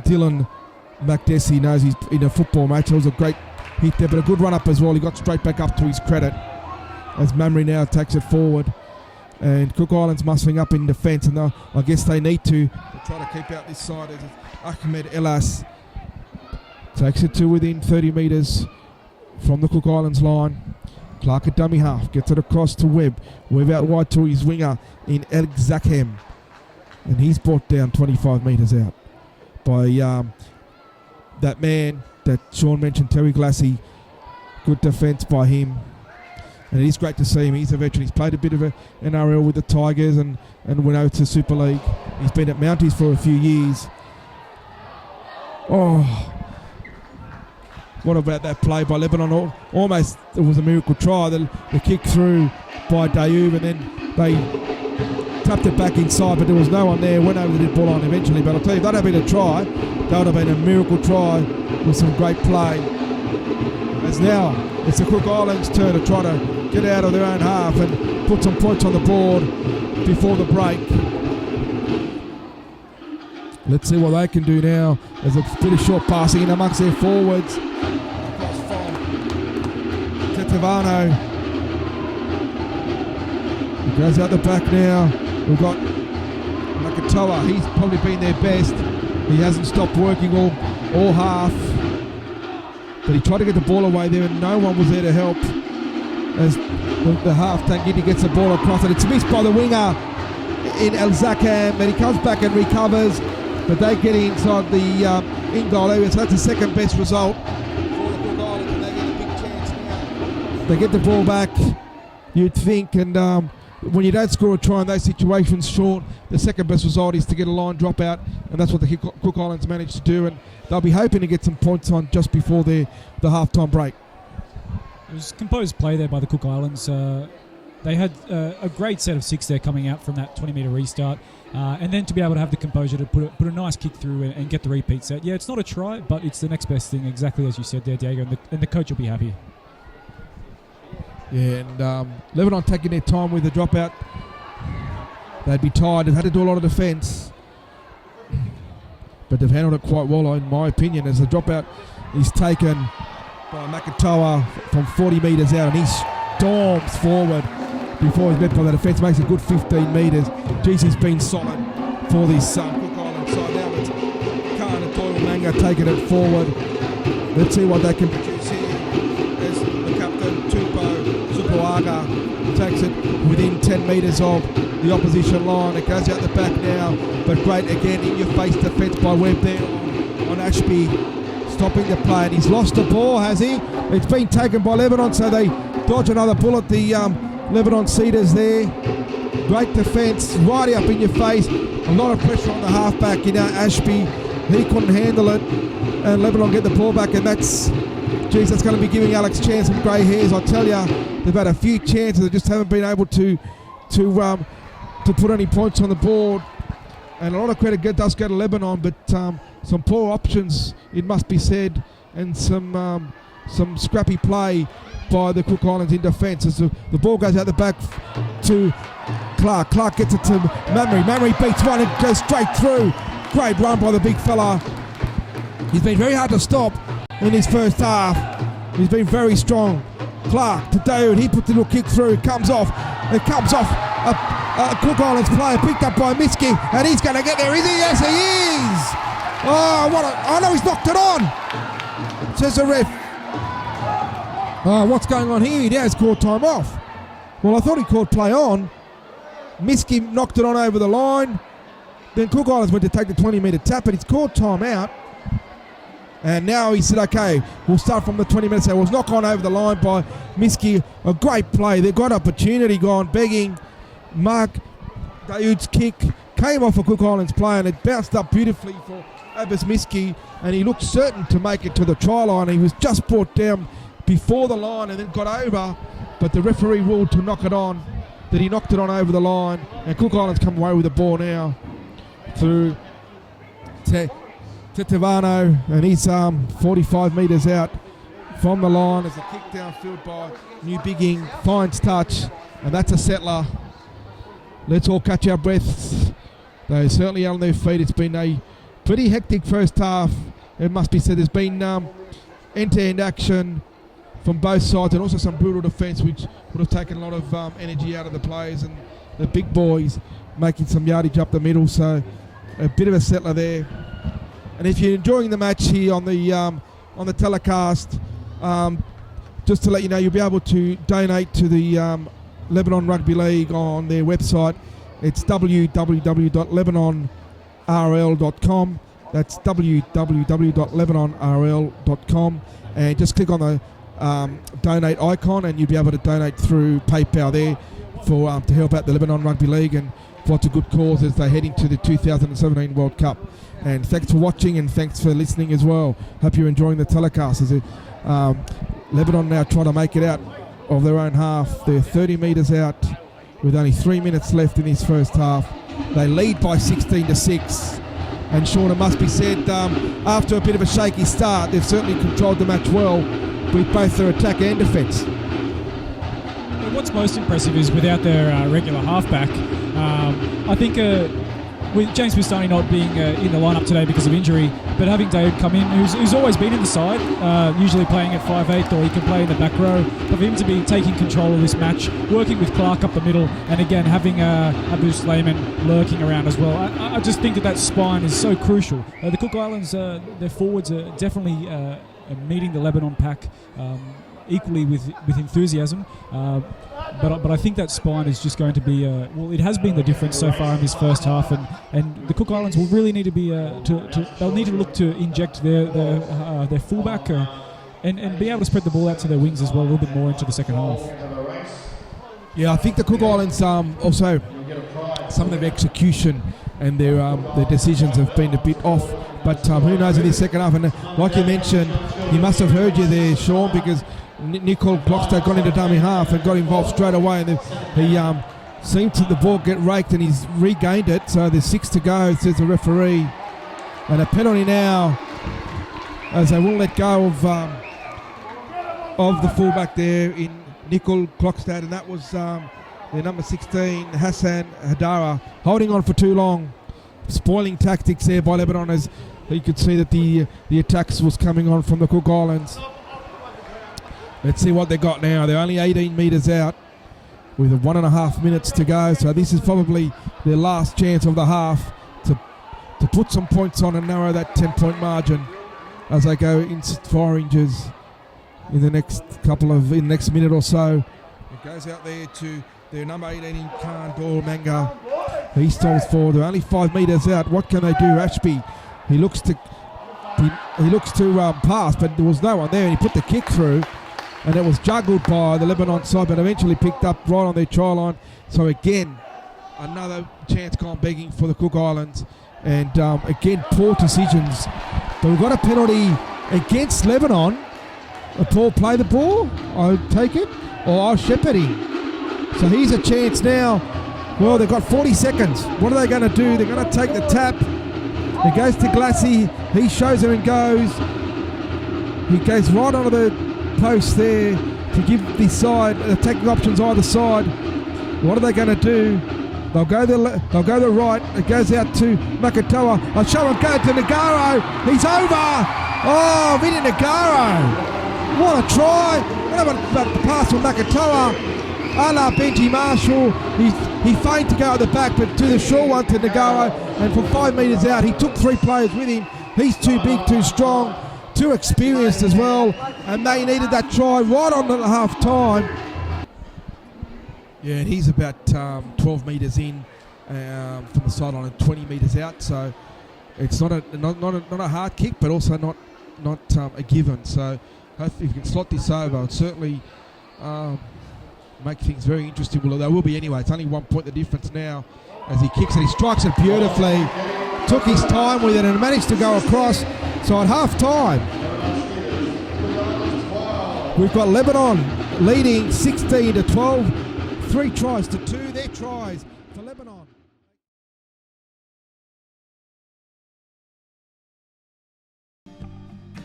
Dylan McDessie knows he's in a football match. It was a great hit there, but a good run up as well. He got straight back up to his credit as Mamre now takes it forward. And Cook Islands muscling up in defence, and I guess they need to try to keep out this side as Ahmed Elas takes it to within 30 metres from the Cook Islands line. Clark at dummy half, gets it across to Webb. Webb out wide to his winger in El Zakhem. And he's brought down 25 metres out by that man that Sean mentioned, Terry Glassy. Good defence by him. And it is great to see him. He's a veteran. He's played a bit of an NRL with the Tigers and went over to Super League. He's been at Mounties for a few years. What about that play by Lebanon? Almost it was a miracle try. The kick through by Dayoub, and then they tapped it back inside, but there was no one there. Went over the ball on eventually. But I'll tell you, if that had been a try, that would have been a miracle try with some great play. As now it's the Cook Islands' turn to try to get out of their own half and put some points on the board before the break. Let's see what they can do now. There's a bit of short passing in amongst their forwards. Across from Tetevano. He goes out the back now. We've got Makatoa. He's probably been their best. He hasn't stopped working all half. But he tried to get the ball away there and no one was there to help. As the half Tangiti gets the ball across, and it's missed by the winger in El Zakhem, and he comes back and recovers. But they get inside the in-goal area, so that's the second best result for the Cook Islands, and they get a big chance now. They get the ball back, you'd think, and when you don't score a try in those situations, Sean, the second best result is to get a line drop out, and that's what the Cook Islands managed to do, and they'll be hoping to get some points on just before the half-time break. It was composed play there by the Cook Islands. They had a great set of 6 there coming out from that 20-metre restart. And then to be able to have the composure to put a nice kick through and get the repeat set. Yeah, it's not a try, but it's the next best thing, exactly as you said there, Diego, and the coach will be happy. Yeah, and Lebanon taking their time with the dropout. They'd be tired. They've had to do a lot of defence. but they've handled it quite well, in my opinion, as the dropout is taken by Makatoa from 40 metres out, and he storms forward before he's met by the defence, makes a good 15 metres. Geez, he's been solid for this Cook Island side. Now it's Khan and Doyle Manga taking it forward. Let's see what they can produce here as the captain, Tupou Supuaga, takes it within 10 metres of the opposition line. It goes out the back now, but great again in your face defence by Webb there on Ashby, stopping the play, and he's lost the ball, has he? It's been taken by Lebanon, so they dodge another bullet. The Lebanon Cedars there. Great defence, right up in your face. A lot of pressure on the halfback, Ashby. He couldn't handle it, and Lebanon get the ball back, and that's going to be giving Alex Chan some grey hairs. I tell you, they've had a few chances, they just haven't been able to put any points on the board. And a lot of credit does go to Lebanon, but some poor options, it must be said, and some scrappy play by the Cook Islands in defence as the ball goes out the back to Clark. Clark gets it to Mamrie. Mamrie beats one and goes straight through. Great run by the big fella. He's been very hard to stop in his first half. He's been very strong. Clark to Daoud. He puts a little kick through. It comes off. It comes off. A Cook Islands player picked up by Miski, and he's going to get there, is he? Yes, he is. Oh no, he's knocked it on, says the ref. What's going on here? He has called time off. Well, I thought he called play on. Miski knocked it on over the line. Then Cook Islands went to take the 20-metre tap, but he's called time out. And now he said, okay, we'll start from the 20 minutes. So it was knocked on over the line by Miski. A great play. They've got opportunity gone begging. Mark Daoud's kick came off a Cook Islands play, and it bounced up beautifully for Abbas Miski, and he looked certain to make it to the try line. He was just brought down before the line and then got over, but the referee ruled to knock it on, that he knocked it on over the line, and Cook Islands come away with the ball now through Tetevano, and he's 45 metres out from the line as a kick downfield by New Bigging, finds touch, and that's a settler. Let's all catch our breaths. They're certainly on their feet. It's been a pretty hectic first half, it must be said. There's been end-to-end action from both sides, and also some brutal defence, which would have taken a lot of energy out of the players, and the big boys making some yardage up the middle. So a bit of a settler there. And if you're enjoying the match here on the telecast, just to let you know, you'll be able to donate to the Lebanon Rugby League on their website. It's www.lebanonrl.com. That's www.lebanonrl.com, and just click on the donate icon, and you'll be able to donate through PayPal there for to help out the Lebanon Rugby League and for lots of good cause as they head into the 2017 World Cup. And thanks for watching, and thanks for listening as well. Hope you're enjoying the telecast as Lebanon now trying to make it out of their own half. They're 30 metres out with only 3 minutes left in this first half. They lead by 16-6. And Sean, it must be said, after a bit of a shaky start, they've certainly controlled the match well with both their attack and defence. What's most impressive is without their regular halfback, I think with James Bustani not being in the lineup today because of injury, but having Daoud come in, who's always been in the side, usually playing at 5'8", or he can play in the back row, but for him to be taking control of this match, working with Clark up the middle, and again having Abu Slayman lurking around as well, I just think that spine is so crucial. The Cook Islands, their forwards are definitely meeting the Lebanon pack equally with enthusiasm, but I think that spine is just going to be it has been the difference so far in this first half, and the Cook Islands will really need to be they'll need to look to inject their fullback and be able to spread the ball out to their wings as well a little bit more into the second half. Yeah, I think the Cook Islands also some of their execution and their decisions have been a bit off, but who knows in this second half. And like you mentioned, he must have heard you there, Sean, because Nicole Clockstad got into dummy half and got involved straight away, and he seemed to the ball get raked, and he's regained it. So there's 6 to go, says the referee, and a penalty now as they will let go of the fullback there in Nicole Clockstad, and that was their number 16 Hassan Hadara, holding on for too long. Spoiling tactics there by Lebanon as you could see that the attacks was coming on from the Cook Islands. Let's see what they got now. They're only 18 metres out with 1.5 minutes to go. So this is probably their last chance of the half to put some points on and narrow that 10-point margin as they go in for Oranges in the next minute or so. It goes out there to their number 18 Khan Doyle Manga. He stalls forward. They're only 5 metres out. What can they do? Ashby, he looks to pass, but there was no one there, and he put the kick through, and it was juggled by the Lebanon side, but eventually picked up right on their try line. So again, another chance gone begging for the Cook Islands, and again, poor decisions. But we've got a penalty against Lebanon. Paul play the ball, I take it, or shepherding. So here's a chance now. Well, they've got 40 seconds. What are they going to do? They're going to take the tap. It goes to Glassy. He shows him and goes. He goes right onto the post there to give the side attacking options either side. What are they going to do? They'll go the right. It goes out to Makatoa. I'll show him go to Nagaro. He's over. Oh, Vinny Nagaro. What a try. What about the pass from Makatoa? A la Benji Marshall. He feigned to go at the back, but to the short one to Nagaro. And from 5 metres out, he took 3 players with him. He's too big, too strong, too experienced as well. And they needed that try right on the half time. Yeah, and he's about 12 metres in from the sideline and 20 metres out. So it's not a hard kick, but also not a given. So hopefully if you can slot this over, it'll certainly make things very interesting. Well, there will be anyway. It's only 1 point the difference now as he kicks it. He strikes it beautifully. Took his time with it and managed to go across. So at half time, we've got Lebanon leading 16-12. 3 tries to 2. Their tries for Lebanon.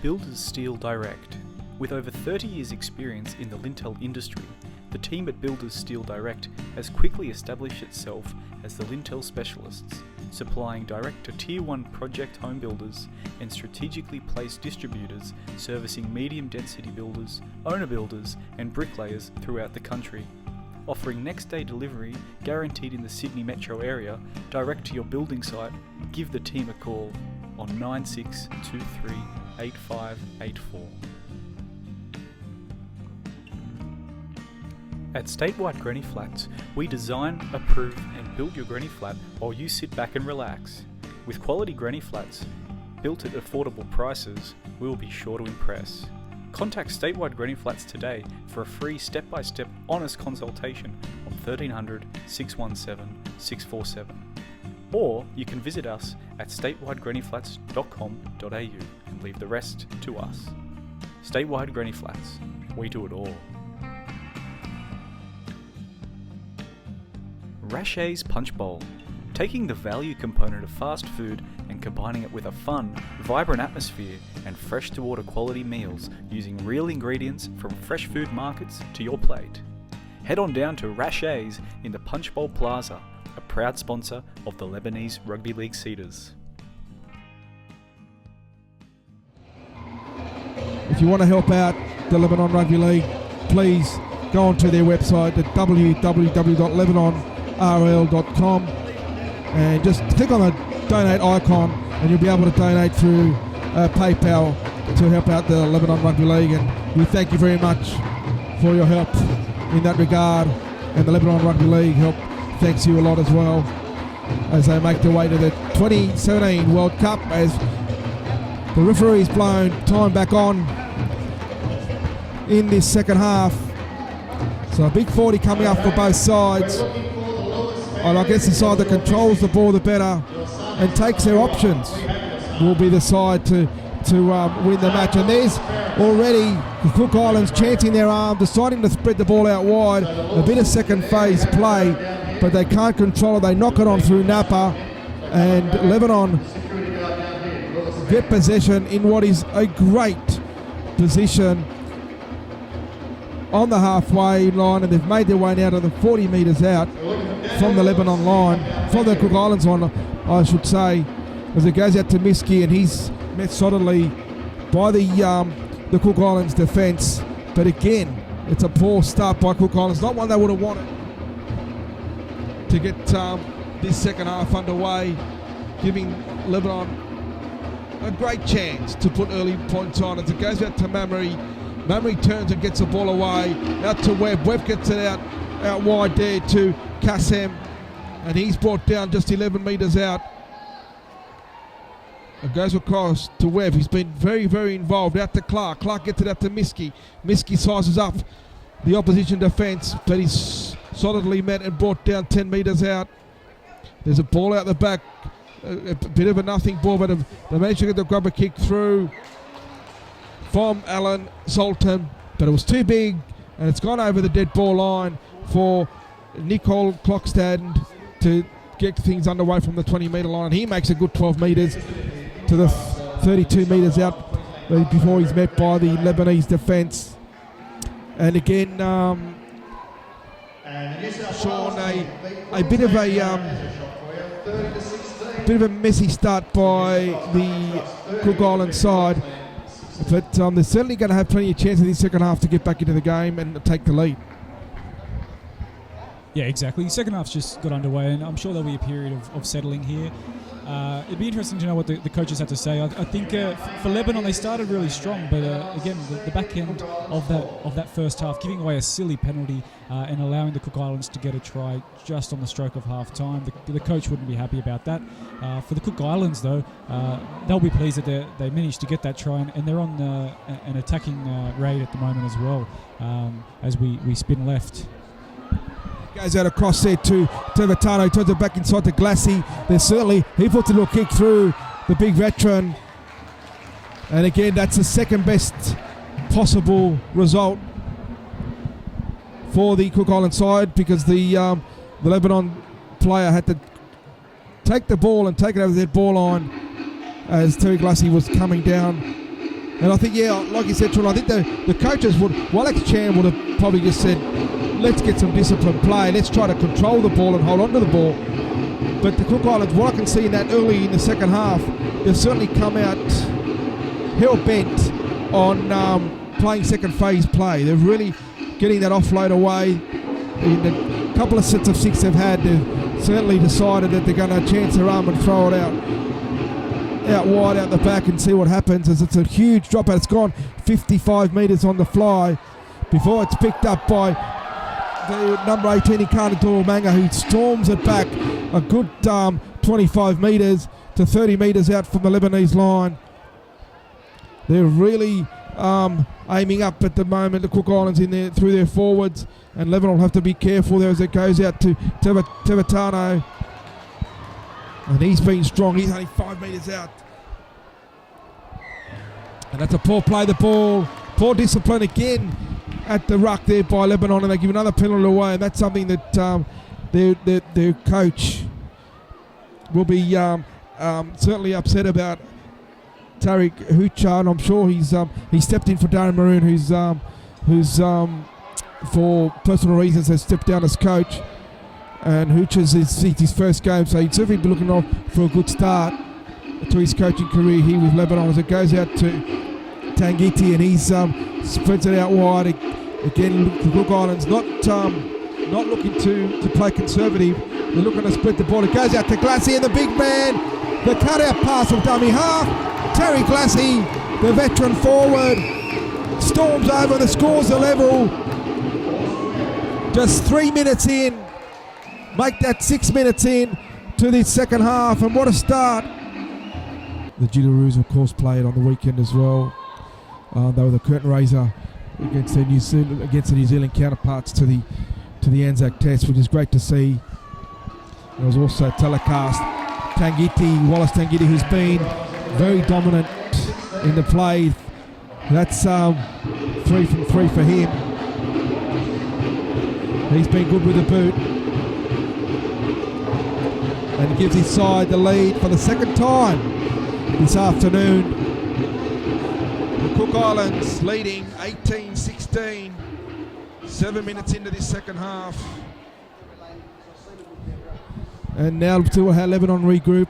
Builders Steel Direct. With over 30 years' experience in the lintel industry, the team at Builders Steel Direct has quickly established itself as the lintel specialists, supplying direct to Tier 1 project home builders and strategically placed distributors servicing medium density builders, owner builders and bricklayers throughout the country. Offering next day delivery guaranteed in the Sydney metro area direct to your building site, give the team a call on 9623 8584. At Statewide Granny Flats, we design, approve and build your granny flat while you sit back and relax. With quality granny flats, built at affordable prices, we will be sure to impress. Contact Statewide Granny Flats today for a free step-by-step honest consultation on 1300 617 647. Or you can visit us at statewidegrannyflats.com.au and leave the rest to us. Statewide Granny Flats, we do it all. Rachet's Punch Bowl. Taking the value component of fast food and combining it with a fun, vibrant atmosphere and fresh to order quality meals using real ingredients from fresh food markets to your plate. Head on down to Rachet's in the Punch Bowl Plaza, a proud sponsor of the Lebanese Rugby League Cedars. If you want to help out the Lebanon Rugby League, please go onto their website at www.lebanonrl.com and just click on the donate icon and you'll be able to donate through PayPal to help out the Lebanon Rugby League, and we thank you very much for your help in that regard, and the Lebanon Rugby League thanks you a lot as well as they make their way to the 2017 World Cup as the referee's blown time back on in this second half. So a big 40 coming up for both sides. And I guess the side that controls the ball the better and takes their options will be the side to win the match. And there's already the Cook Islands chancing their arm, deciding to spread the ball out wide. A bit of second phase play, but they can't control it. They knock it on through Napa, and Lebanon get possession in what is a great position on the halfway line, and they've made their way now to the 40 metres out from the Lebanon line, from the Cook Islands line, I should say. as it goes out to Miski, and he's met solidly by the Cook Islands defence. But again, it's a poor start by Cook Islands. Not one they would have wanted to get this second half underway, giving Lebanon a great chance to put early points on. As it goes out to Mamre, Mamre turns and gets the ball away, out to Webb. Webb gets it out wide there to Kassem, and he's brought down just 11 metres out. It goes across to Webb. He's been very, very involved. Out to Clark. Clark gets it out to Miski. Miski sizes up the opposition defence, but he's solidly met and brought down 10 metres out. There's a ball out the back. A bit of a nothing ball, but they managed to get the grubber kick through from Alan Sultan, but it was too big, and it's gone over the dead ball line for Nicole Klokstad to get things underway from the 20 metre line. He makes a good 12 metres to the 32 metres out before he's met by the Lebanese defence. And again, Sean, a bit of a messy start by the Cook Island side, but they're certainly going to have plenty of chances in the second half to get back into the game and take the lead. Yeah, exactly. Second half's just got underway, and I'm sure there'll be a period of settling here. It'd be interesting to know what the coaches have to say. I think for Lebanon, they started really strong, but again, the back end of that first half, giving away a silly penalty and allowing the Cook Islands to get a try just on the stroke of half time. The coach wouldn't be happy about that. For the Cook Islands, though, they'll be pleased that they managed to get that try, and they're on an attacking raid at the moment as well, as we spin left. Goes out across there to Vitano, turns it back inside to Glassy. There's certainly, he puts a little kick through the big veteran. And again, that's the second best possible result for the Cook Island side, because the Lebanon player had to take the ball and take it over the ball line as Terry Glassy was coming down. And I think, yeah, like you said, Tron, I think the coaches would, Alex Chan would have probably just said, let's get some disciplined play. Let's try to control the ball and hold on to the ball. But the Cook Islands, what I can see in that early in the second half, they've certainly come out hell-bent on playing second phase play. They're really getting that offload away. In the couple of sets of six they've had, they've certainly decided that they're going to chance their arm and throw it out wide, out the back, and see what happens, as it's a huge dropout. It's gone 55 metres on the fly before it's picked up by the number 18 Ikana Manga, who storms it back a good 25 metres to 30 metres out from the Lebanese line. They're really aiming up at the moment, the Cook Islands in there through their forwards, and Lebanon will have to be careful there as it goes out to Tevitano. And he's been strong. He's only 5 metres out. And that's a poor play, the ball. Poor discipline again at the ruck there by Lebanon, and they give another penalty away. And that's something that their coach will be certainly upset about. Tariq Hucha, and I'm sure he stepped in for Darren Maroon, who's for personal reasons has stepped down as coach. And Hucha's his first game, so he'd certainly be looking off for a good start to his coaching career here with Lebanon, as it goes out to Tangiti, and he's spreads it out wide. Again, the Cook Islands not looking to play conservative. They're looking to split the ball. It goes out to Glassy, and the big man, the cutout pass of dummy half. Terry Glassy, the veteran forward, storms over and scores the level. Just 3 minutes in. Make that 6 minutes in to the second half, and what a start. The Jillaroos, of course, played on the weekend as well. They were the curtain raiser against the New Zealand counterparts to the Anzac Test, which is great to see. There was also telecast Wallace Tangiti, who's been very dominant in the play. That's 3 from 3 for him. He's been good with the boot, and gives his side the lead for the second time this afternoon. The Cook Islands leading 18-16, 7 minutes into this second half. And now to how Lebanon regroup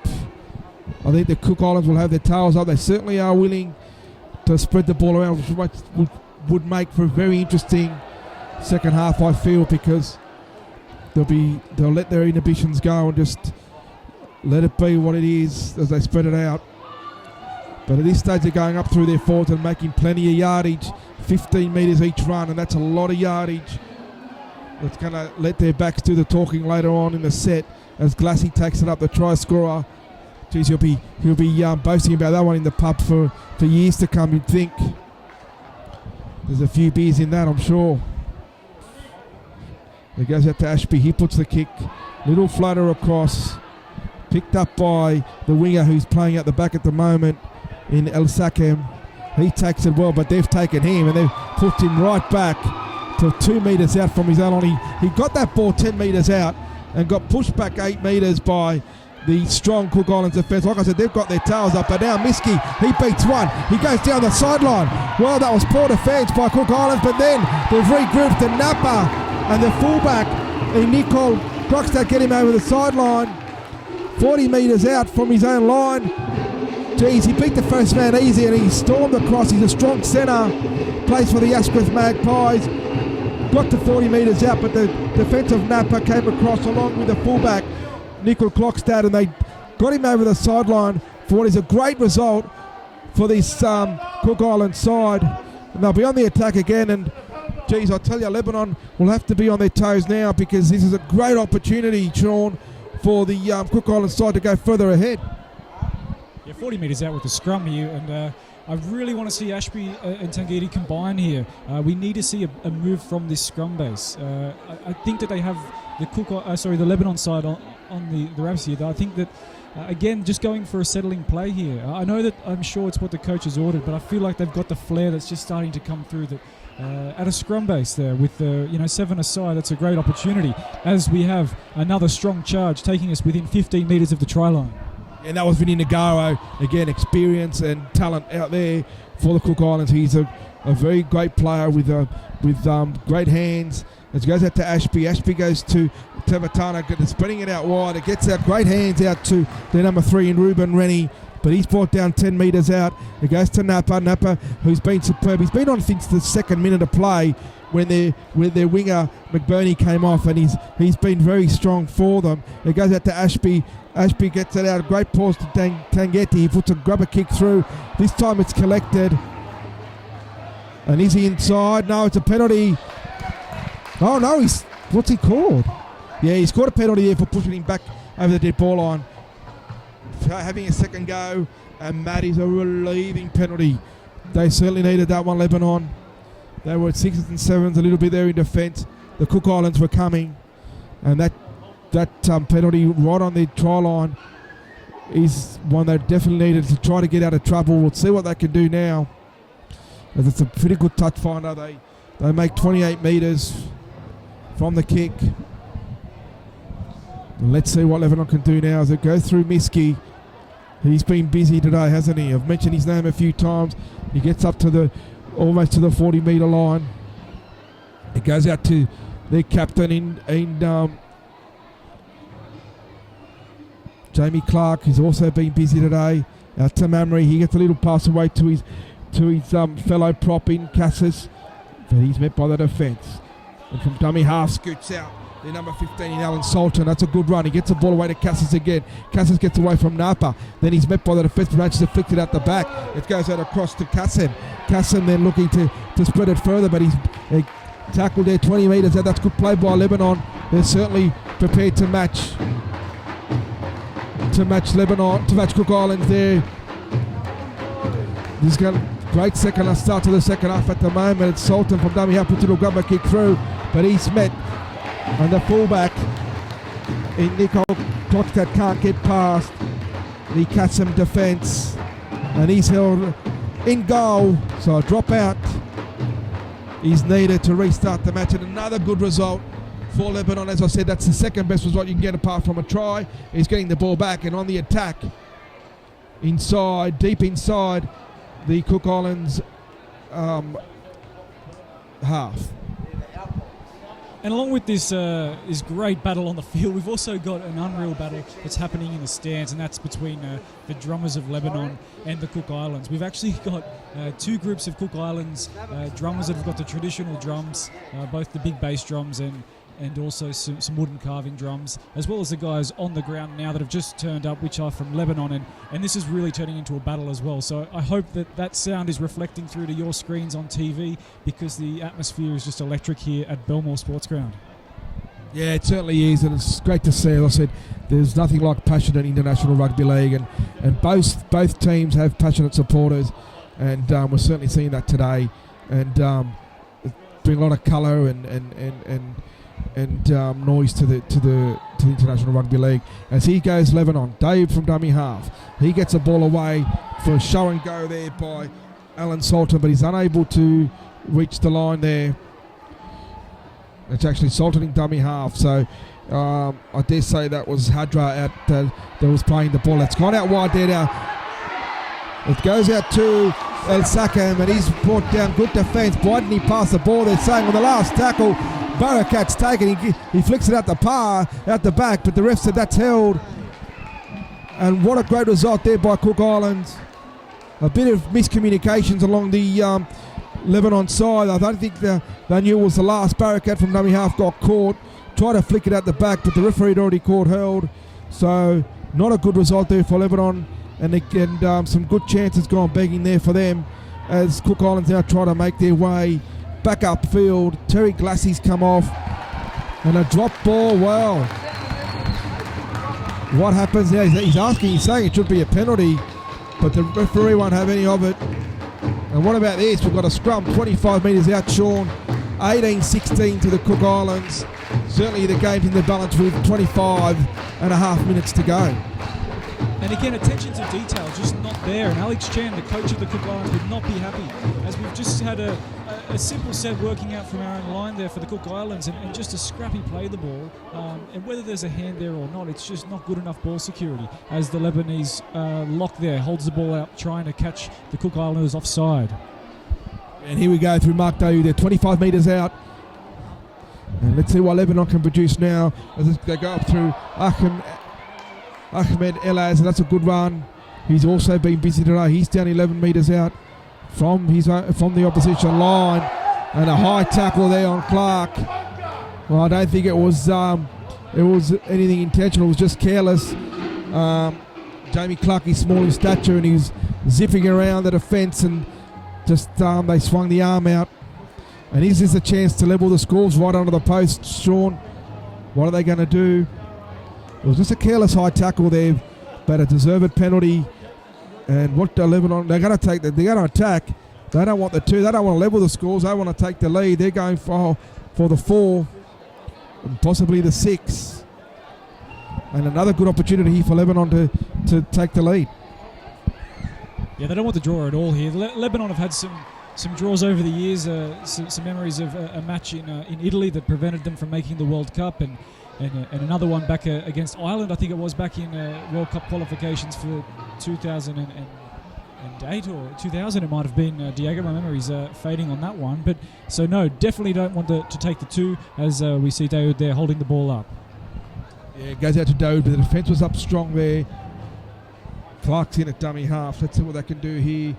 I think the Cook Islands will have their tails up. They certainly are willing to spread the ball around, which would make for a very interesting second half, I feel, because they'll let their inhibitions go and just let it be what it is as they spread it out. But at this stage, they're going up through their forwards and making plenty of yardage, 15 metres each run, and that's a lot of yardage. That's going to let their backs do the talking later on in the set as Glassy takes it up, the try scorer. Geez, he'll be boasting about that one in the pub for years to come, you'd think. There's a few beers in that, I'm sure. It goes out to Ashby. He puts the kick. Little flutter across. Picked up by the winger who's playing at the back at the moment in El Sakem. He takes it well, but they've taken him and they've put him right back to 2 metres out from his own line. He got that ball 10 metres out and got pushed back 8 metres by the strong Cook Islands defence. Like I said, they've got their tails up, but now Miski, he beats one. He goes down the sideline. Well, that was poor defence by Cook Islands, but then they've regrouped and Napa and the fullback, Nicole Crockstad, get him over the sideline. 40 metres out from his own line. Geez, he beat the first man easy and he stormed across. He's a strong centre. Plays for the Asquith Magpies. Got to 40 metres out, but the defensive Napa came across along with the fullback, Nicole Clockstad, and they got him over the sideline for what is a great result for this Cook Island side. And they'll be on the attack again, and geez, I tell you, Lebanon will have to be on their toes now because this is a great opportunity, Sean, for the Cook Island side to go further ahead. Yeah, 40 metres out with the scrum here, and I really want to see Ashby and Tangiti combine here. We need to see a move from this scrum base. I think that they have the Lebanon side on the Rabbits here. I think that again, just going for a settling play here. I know that I'm sure it's what the coach has ordered, but I feel like they've got the flair that's just starting to come through. That at a scrum base there with 7 aside, that's a great opportunity as we have another strong charge taking us within 15 metres of the try line. And that was Vinny Nagaro, again, experience and talent out there for the Cook Islands. He's a very great player with great hands. As it goes out to Ashby. Ashby goes to Tevatana, spreading it out wide. It gets out great hands out to the number 3 in Ruben Rennie, but he's brought down 10 metres out. It goes to Napa. Napa, who's been superb. He's been on since the second minute of play when their winger McBurney came off, and he's been very strong for them. It goes out to Ashby. Ashby gets it out. Great pause to Tangeti. He puts a grubber kick through. This time it's collected. And is he inside? No, it's a penalty. Oh no, what's he called? Yeah, he scored a penalty there for pushing him back over the dead ball line. Having a second go, and that is a relieving penalty. They certainly needed that one, Lebanon. They were at 6s and 7s, a little bit there in defence. The Cook Islands were coming, and that penalty right on the try line is one they definitely needed to try to get out of trouble. We'll see what they can do now, as it's a pretty good touch finder. They make 28 metres from the kick. And let's see what Lebanon can do now as it goes through Miski. He's been busy today, hasn't he? I've mentioned his name a few times. He gets up to almost to the 40 metre line. It goes out to their captain in Jamie Clark, who's also been busy today. Out to Mamre. He gets a little pass away to his fellow prop in Cassis, but he's met by the defence. And from dummy half scoots out the number 15 in Alan Salton. That's a good run. He gets the ball away to Cassis again. Cassis gets away from Napa. Then he's met by the defence, but manages to flick it out the back. It goes out across to Kassem. Kassem then looking to spread it further, but he's tackled there 20 metres out. That's good play by Lebanon. They're certainly prepared to match Lebanon, to match Cook Islands there. He's got a great start to the second half at the moment. It's Salton from dummy half, puts a little grubber kick through, but he's met. And the fullback in Nicole Klotstad can't get past the Kassem defence, and he's held in goal, so a drop out is needed to restart the match. And another good result for Lebanon. As I said, that's the second best result you can get apart from a try. He's getting the ball back and on the attack inside, deep inside the Cook Islands half. And along with this great battle on the field, we've also got an unreal battle that's happening in the stands, and that's between the drummers of Lebanon and the Cook Islands. We've actually got two groups of Cook Islands drummers that have got the traditional drums, both the big bass drums and also some wooden carving drums, as well as the guys on the ground now that have just turned up, which are from Lebanon, and this is really turning into a battle as well. So I hope that sound is reflecting through to your screens on TV, because the atmosphere is just electric here at Belmore Sports Ground. Yeah, it certainly is, and it's great to see. As I said, there's nothing like passionate international rugby league, and both teams have passionate supporters, and we're certainly seeing that today, and bring a lot of colour and noise to the International Rugby League. As he goes Lebanon, Dave from dummy half. He gets a ball away for a show and go there by Alan Salter, but he's unable to reach the line there. It's actually Salter in dummy half. So I dare say that was Hadra that was playing the ball. It's gone out wide there now. It goes out to El Sakam, and he's brought down good defence. Why didn't he pass the ball? They're saying on the last tackle, Barakat's taken. He flicks it out the back, but the ref said that's held. And what a great result there by Cook Islands. A bit of miscommunications along the Lebanon side. I don't think they knew it was the last. Barakat from dummy half got caught, tried to flick it out the back, but the referee had already caught held. So not a good result there for Lebanon, and some good chances gone begging there for them, as Cook Islands now try to make their way back upfield. Terry Glassey's come off, and a drop ball. Wow, what happens now? He's saying it should be a penalty, but the referee won't have any of it. And what about this? We've got a scrum 25 metres out, Sean. 18-16 to the Cook Islands. Certainly the game's in the balance with 25 and a half minutes to go. And again, attention to detail just not there. And Alex Chan, the coach of the Cook Islands, would not be happy, as we've just had a simple set working out from our own line there for the Cook Islands, and just a scrappy play the ball. And whether there's a hand there or not, it's just not good enough ball security, as the Lebanese lock there holds the ball out, trying to catch the Cook Islanders offside. And here we go through Mark Dayu. They're 25 metres out. And let's see what Lebanon can produce now as they go up through Ahmed Elaz, and that's a good run. He's also been busy today. He's down 11 metres out from the opposition line, and a high tackle there on Clark. Well, I don't think it was anything intentional. It was just careless. Jamie Clark is small in stature, and he's zipping around the defence, and just they swung the arm out. And is this a chance to level the scores right under the post, Sean? What are they going to do? It was just a careless high tackle there, but a deserved penalty. And what Lebanon, they're going to take they're going to attack. They don't want the two. They don't want to level the scores. They want to take the lead. They're going for the 4 and possibly the 6. And another good opportunity for Lebanon to take the lead. Yeah, they don't want the draw at all here. Lebanon have had some draws over the years, some memories of a match in Italy that prevented them from making the World Cup, and another one back against Ireland, I think it was, back in World Cup qualifications for 2008 or 2000 it might have been. Diego, my memory's fading on that one. But so no, definitely don't want to take the 2, as we see Daoud there holding the ball up. Yeah, it goes out to Daoud, but the defence was up strong there. Clark's in at dummy half. Let's see what they can do here.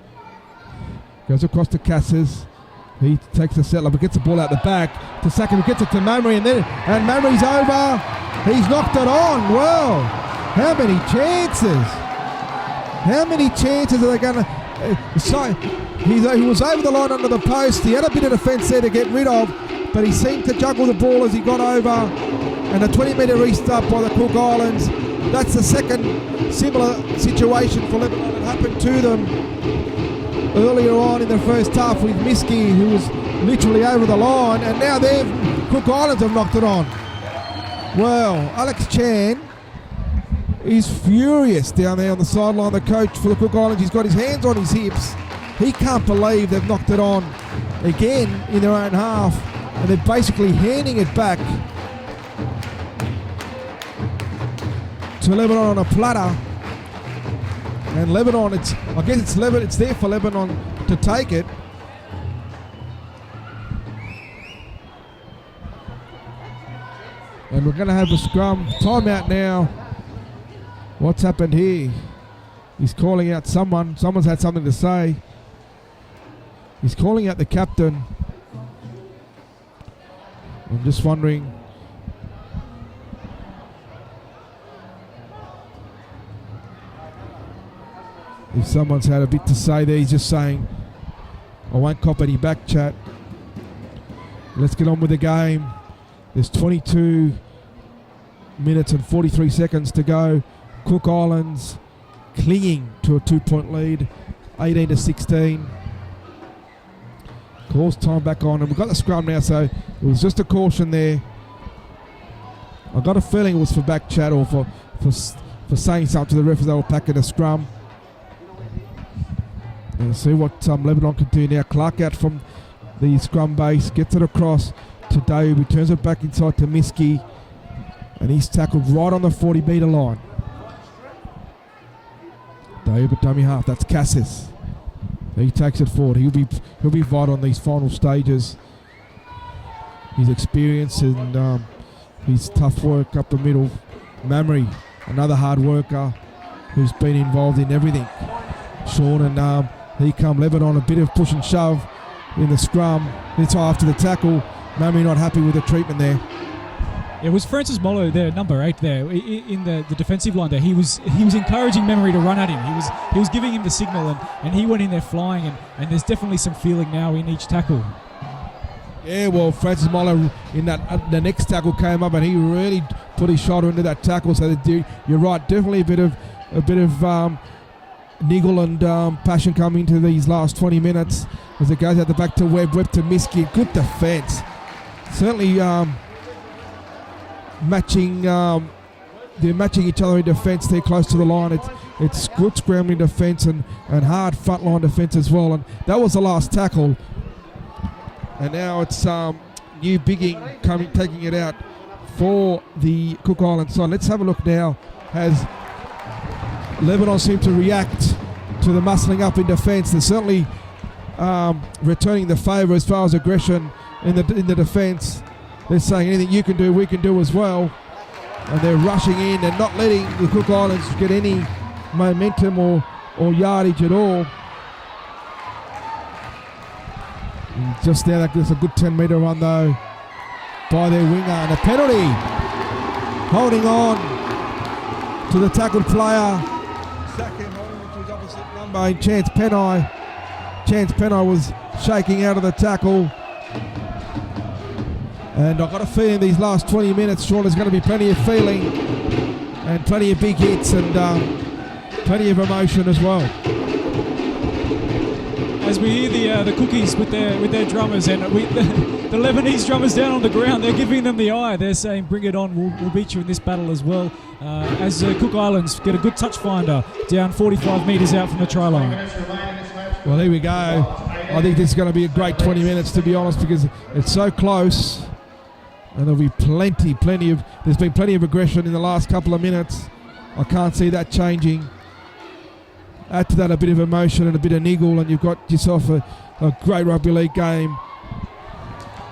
Goes across to Cassis. He takes the settler, but gets the ball out the back to Saka, who gets it to Mamrie, and Mamrie's over. He's knocked it on. Well, how many chances? How many chances are they going to? He was over the line under the post. He had a bit of defence there to get rid of, but he seemed to juggle the ball as he got over. And a 20-metre restart by the Cook Islands. That's the second similar situation for Lebanon that happened to them earlier on in the first half with Miski, who was literally over the line, and now Cook Islands have knocked it on. Well, Alex Chan is furious down there on the sideline. The coach for the Cook Islands, he's got his hands on his hips. He can't believe they've knocked it on again in their own half, and they're basically handing it back to Lebanon on a platter. And Lebanon, it's there for Lebanon to take it. And we're going to have a scrum. Timeout now. What's happened here? He's calling out someone. Someone's had something to say. He's calling out the captain. I'm just wondering. If someone's had a bit to say there. He's just saying, I won't cop any back chat. Let's get on with the game. There's 22 minutes and 43 seconds to go. Cook Islands clinging to a 2-point lead, 18-16. Calls time back on, and we've got the scrum now, so it was just a caution there. I got a feeling it was for back chat or for saying something to the ref as they were packing a scrum. And see what Lebanon can do now. Clark out from the scrum base, gets it across to Dave. He turns it back inside to Miski, and he's tackled right on the 40-metre line. Dave at dummy half. That's Cassis. He takes it forward. He'll be vital on these final stages. His experience and his tough work up the middle. Mamrie, another hard worker who's been involved in everything. Sean and he come Lebanon, a bit of push and shove in the scrum. It's after the tackle. Mamrie not happy with the treatment there. It was Francis Mollo there, number 8 there, in the defensive line there. He was encouraging Mamrie to run at him. He was giving him the signal, and he went in there flying, and there's definitely some feeling now in each tackle. Yeah, well, Francis Mollo in that the next tackle came up, and he really put his shoulder into that tackle. So you're right, definitely a bit of niggle and passion coming into these last 20 minutes as it goes out the back to Webb to Miski. Good defence. Certainly they're matching each other in defence. They're close to the line. It's good scrambling defence and hard front line defence as well. And that was the last tackle. And now it's New Bigging taking it out for the Cook Islands side. Let's have a look now. Has Lebanon seemed to react to the muscling up in defence? They're certainly returning the favour as far as aggression in the defence. They're saying anything you can do, we can do as well. And they're rushing in and not letting the Cook Islands get any momentum or yardage at all. And just now, that's a good 10-metre run though by their winger. And a penalty. Holding on to the tackled player. Second, which was opposite number, Chance Penney. Chance Penney was shaking out of the tackle. And I've got a feeling these last 20 minutes, Sean, there's going to be plenty of feeling and plenty of big hits and plenty of emotion as well. As we hear the cookies with their drummers, and the Lebanese drummers down on the ground, they're giving them the eye. They're saying, bring it on, we'll beat you in this battle as well. As Cook Islands get a good touch finder down 45 metres out from the try line. Well, here we go. I think this is going to be a great 20 minutes, to be honest, because it's so close. And there'll be there's been plenty of aggression in the last couple of minutes. I can't see that changing. Add to that a bit of emotion and a bit of niggle, and you've got yourself a great rugby league game.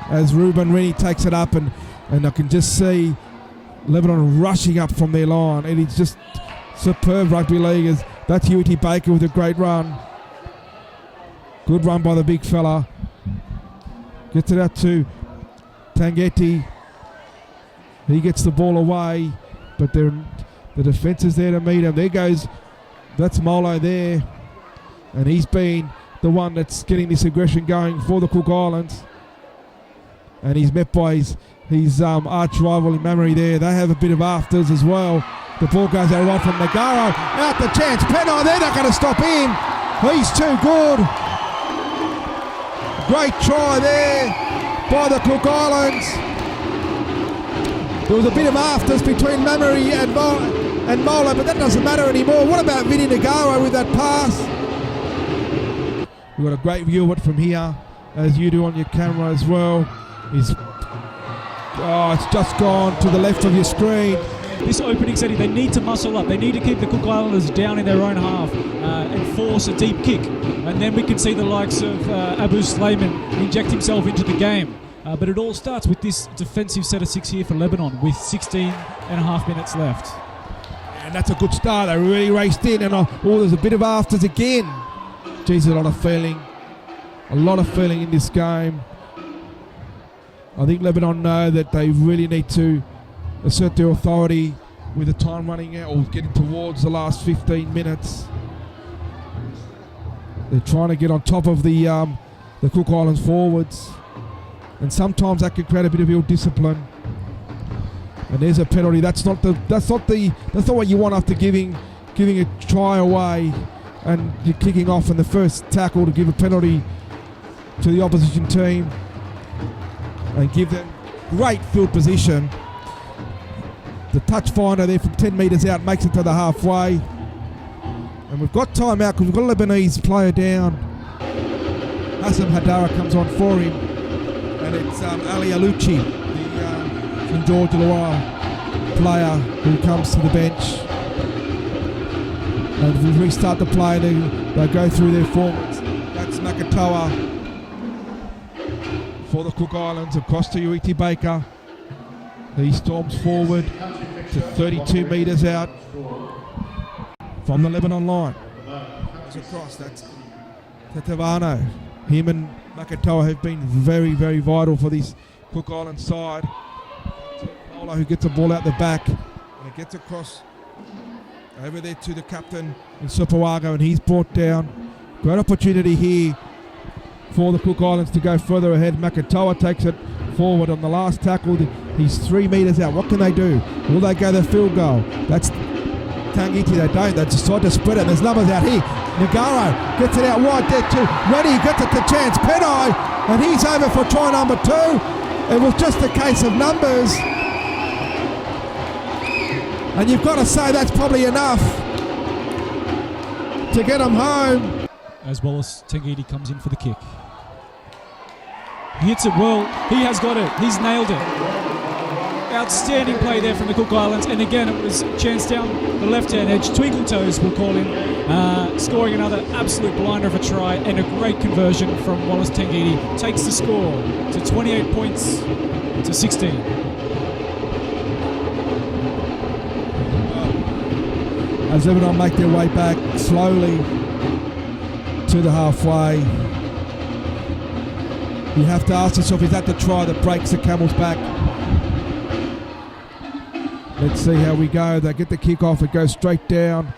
As Ruben Rennie takes it up, and I can just see Lebanon rushing up from their line. It is just superb rugby league. That's Huey Baker with a great run. Good run by the big fella. Gets it out to Tangeti. He gets the ball away, but the defence is there to meet him. There goes, that's Molo there, and he's been the one that's getting this aggression going for the Cook Islands. And he's met by his arch rival in Mamrie there. They have a bit of afters as well. The ball goes out right from Nagaro. Out the chance. Penney, they're not going to stop him. He's too good. Great try there by the Cook Islands. There was a bit of afters between Mamrie and Molo, but that doesn't matter anymore. What about Vinny Nagaro with that pass? We've got a great view of it from here, as you do on your camera as well. It's just gone to the left of your screen. This opening setting, they need to muscle up. They need to keep the Cook Islanders down in their own half and force a deep kick. And then we can see the likes of Abu Slayman inject himself into the game. But it all starts with this defensive set of 6 here for Lebanon with 16 and a half minutes left. And that's a good start. They really raced in, and there's a bit of afters again. Geez, a lot of feeling in this game. I think Lebanon know that they really need to assert their authority with the time running out or getting towards the last 15 minutes. They're trying to get on top of the Cook Islands forwards, and sometimes that can create a bit of ill discipline. And there's a penalty. That's not what you want after giving a try away, and you're kicking off in the first tackle to give a penalty to the opposition team and give them great field position. The touch finder there from 10 metres out makes it to the halfway. And we've got time out because we've got a Lebanese player down. Hassan Hadara comes on for him. And it's Ali Aluchi, the St George Illawarra player, who comes to the bench. And if we restart the play, they go through their forwards. That's Makatoa for the Cook Islands, across to Uiti Baker. He storms forward to 32 metres out from the Lebanon line. Across, that's Tetevano. Him and Makatoa have been very, very vital for this Cook Island side. Ola, who gets the ball out the back, and it gets across over there to the captain in Supawago, and he's brought down. Great opportunity here for the Cook Islands to go further ahead. Makatoa takes it forward on the last tackle. He's 3 metres out. What can they do? Will they go the field goal? That's Tangiti. They don't. They decide to spread it. There's numbers out here. Nagaro gets it out wide there too. Ready gets it to Chance Penai, and he's over for try number 2. It was just a case of numbers. And you've got to say that's probably enough to get them home. As well as Tangiti comes in for the kick. He hits it well. He has got it. He's nailed it. Outstanding play there from the Cook Islands. And again, it was chance down the left-hand edge. Twinkle toes, we'll call him. Scoring another absolute blinder of a try, and a great conversion from Wallace Tangiti. Takes the score to 28 points to 16. As Lebanon make their way back slowly to the halfway, you have to ask yourself, is that the try that breaks the camel's back? Let's see how we go. They get the kick off. It goes straight down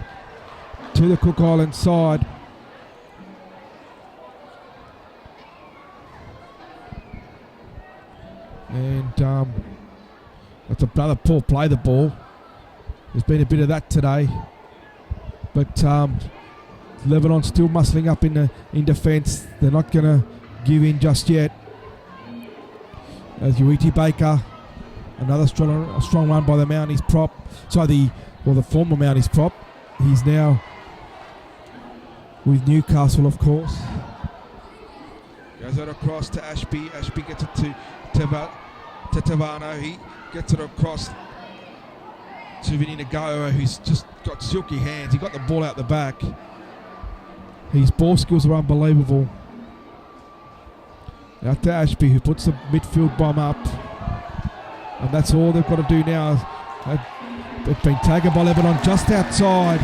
to the Cook Island side. And that's another poor play, the ball. There's been a bit of that today. But Lebanon still muscling up in defence. They're not going to give in just yet. As Uiti Baker, another strong run by the Mounties prop. The former Mounties prop. He's now with Newcastle, of course. Goes it across to Ashby. Ashby gets it to Tavano. He gets it across to Vinny Nagawa, who's just got silky hands. He got the ball out the back. His ball skills are unbelievable. Out to Ashby, who puts the midfield bomb up. And that's all they've got to do now. They've been taken by Lebanon just outside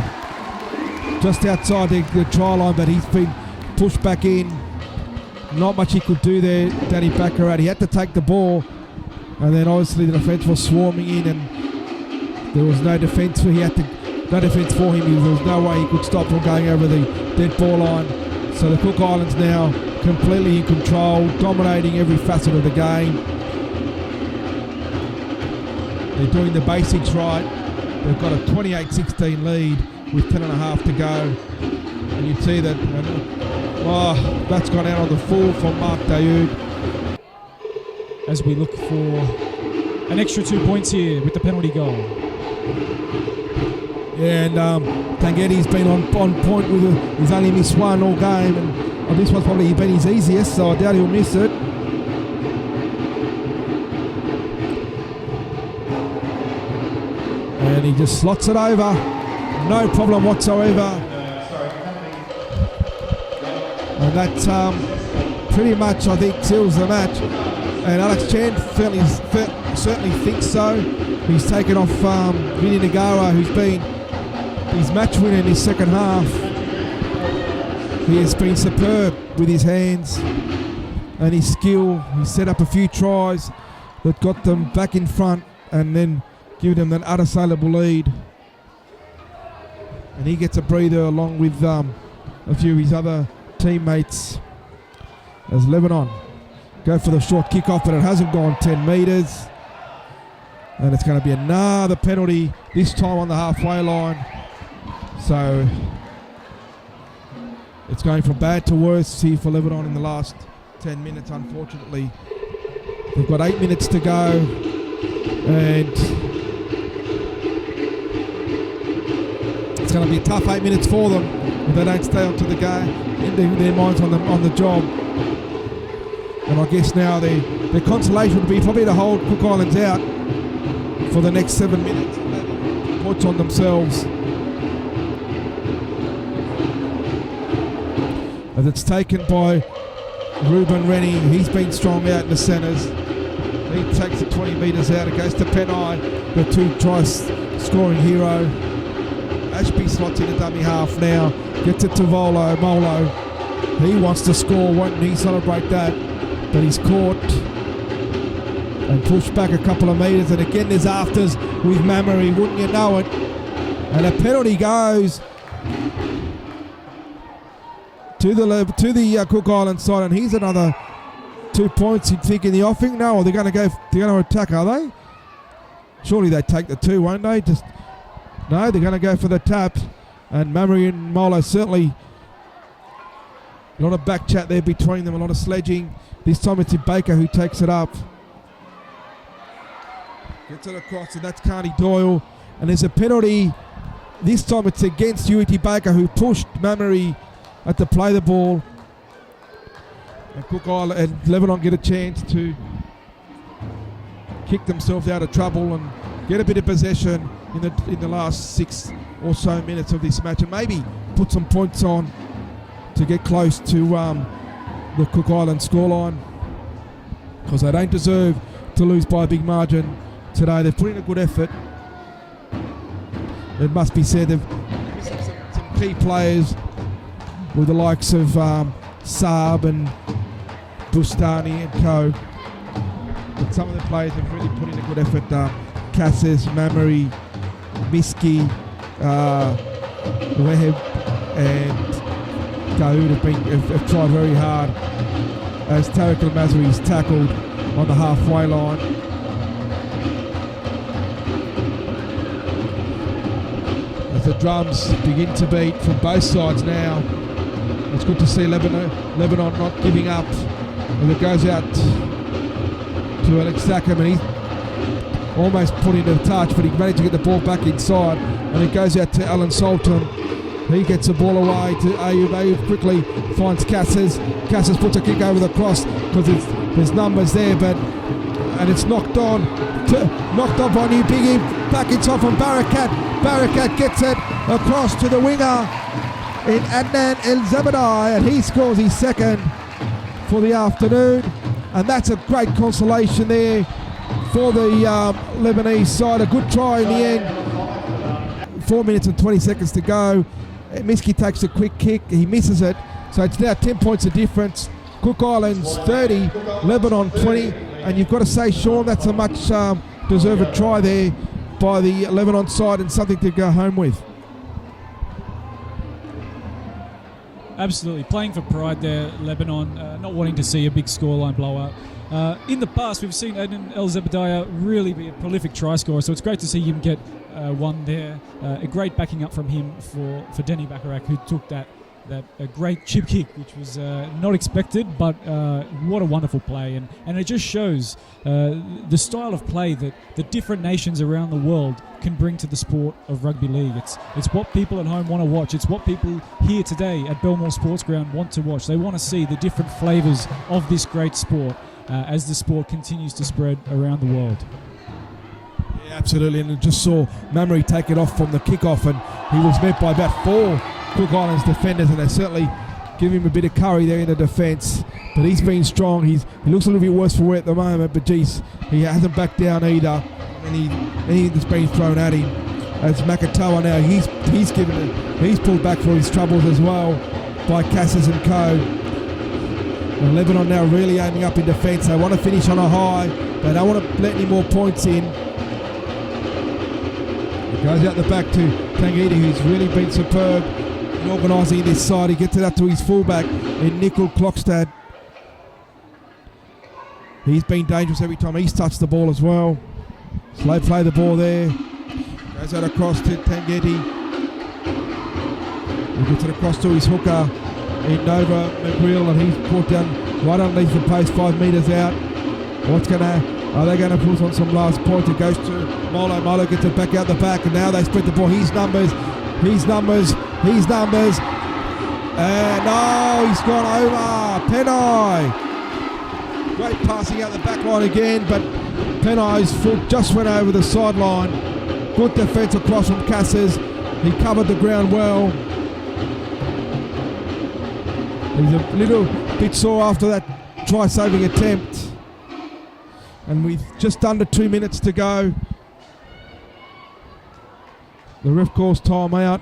the try line, but he's been pushed back in. Not much he could do there, Danny Baccarat. He had to take the ball, and then obviously the defence was swarming in, and there was no defence for him. There was no way he could stop from going over the dead ball line. So the Cook Islands now completely in control, dominating every facet of the game. They're doing the basics right. They've got a 28-16 lead with 10.5 to go. And you see that, that's gone out on the full from Mark Daoud. As we look for an extra 2 points here with the penalty goal. Yeah, and Tangeti's been on point with he's only missed one all game, and this one's probably been his easiest, so I doubt he'll miss it. And he just slots it over, no problem whatsoever. And that pretty much, I think, seals the match. And Alex Chan certainly thinks so. He's taken off Vinny Nagara, who's been his match winner in his second half. He has been superb with his hands and his skill. He set up a few tries that got them back in front and then give them an unassailable lead. And he gets a breather along with a few of his other teammates as Lebanon go for the short kickoff, but it hasn't gone 10 metres. And it's going to be another penalty, this time on the halfway line. So it's going from bad to worse here for Lebanon in the last 10 minutes, unfortunately. They've got 8 minutes to go, and it's going to be a tough 8 minutes for them if they don't stay onto the game, in their minds on the job. And I guess now their consolation would be probably to hold Cook Islands out for the next 7 minutes and maybe points on themselves. As it's taken by Ruben Rennie. He's been strong out in the centres. He takes it 20 metres out. It goes to Penai, the 2-try scoring hero. Ashby slots in a dummy half now. Gets it to Molo. He wants to score. Won't he celebrate that? But he's caught and pushed back a couple of metres. And again there's afters with Mamery. Wouldn't you know it? And a penalty goes to the Cook Island side, and here's another 2 points. You'd think in the offing. No, they're going to attack, are they? Surely they take the 2, won't they? No, they're going to go for the tap. And Mamery and Molo certainly a lot of back chat there between them, a lot of sledging. This time it's Baker who takes it up. Gets it across, and that's Carney Doyle. And there's a penalty. This time it's against Ueti Baker, who pushed Mamery at to play the ball. And Cook Island and Lebanon get a chance to kick themselves out of trouble and get a bit of possession in the last 6 or so minutes of this match, and maybe put some points on to get close to the Cook Island scoreline, because they don't deserve to lose by a big margin today. They've put in a good effort. It must be said they've missing some key players with the likes of Saab and Bustani and co. But some of the players have really put in a good effort. Cassis, Mamery, Miski, Weheb and Daoud have tried very hard as Tariq Al-Mazri is tackled on the halfway line. As the drums begin to beat from both sides now, it's good to see Lebanon not giving up. And it goes out to Alex Sackham, and he's almost put into touch, but he managed to get the ball back inside, and it goes out to Alan Salton. He gets the ball away to Ayub. Ayub quickly finds Cassis. Cassis puts a kick over the cross because there's numbers there, and it's knocked on by New Biggie. Back inside from Barakat. Barakat gets it across to the winger in Adnan El Zabadai, and he scores his second for the afternoon, and that's a great consolation there for the Lebanese side. A good try in the end. 4 minutes and 20 seconds to go. Miski takes a quick kick. He misses it. So it's now 10 points of difference. Cook Islands 30, Lebanon 20. And you've got to say, Sean, that's a much deserved try there by the Lebanon side, and something to go home with. Absolutely. Playing for pride there, Lebanon, not wanting to see a big scoreline blowout. In the past, we've seen Adnan El Zabadiah really be a prolific try scorer, so it's great to see him get one there. A great backing up from him for Denny Bacharach, who took that a great chip kick, which was not expected, but what a wonderful play. And it just shows the style of play that the different nations around the world can bring to the sport of rugby league. It's what people at home want to watch. It's what people here today at Belmore Sports Ground want to watch. They want to see the different flavours of this great sport as the sport continues to spread around the world. Yeah, absolutely, and I just saw Mamery take it off from the kickoff, and he was met by about 4 Cook Islands defenders, and they certainly give him a bit of curry there in the defence. But he's been strong. He looks a little bit worse for wear at the moment, but geez, he hasn't backed down either. Anything that's been thrown at him. As Makatoa now, he's pulled back for his troubles as well by Cassis and Co. And Lebanon now really aiming up in defence. They want to finish on a high. They don't want to let any more points in. It goes out the back to Tangiti, who's really been superb in organising this side. He gets it up to his fullback in Nickel Klokstad. He's been dangerous every time he's touched the ball as well. Slow play the ball there. Goes out across to Tangiti. He gets it across to his hooker in Nova McGrill, and he's caught down right underneath the post, 5 metres out. Are they going to push on some last points? It goes to Molo. Molo gets it back out the back, and now they spread the ball. His numbers. And no, he's gone over. Penai. Great passing out the back line again, but Penai's foot just went over the sideline. Good defence across from Cassis. He covered the ground well. He's a little bit sore after that try-saving attempt. And with just under 2 minutes to go, the ref calls time out.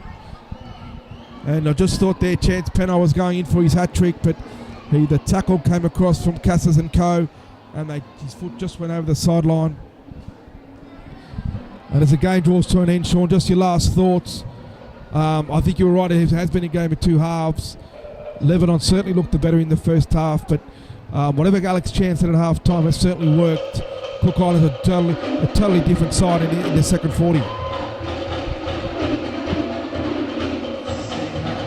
And I just thought their chance Penai was going in for his hat-trick, but the tackle came across from Cassis and Co. And his foot just went over the sideline. And as the game draws to an end, Sean, just your last thoughts. I think you were right, it has been a game of two halves. Lebanon certainly looked the better in the first half, but whatever Alex Chan said at half time has certainly worked. Cook Island's a totally different side in the second 40.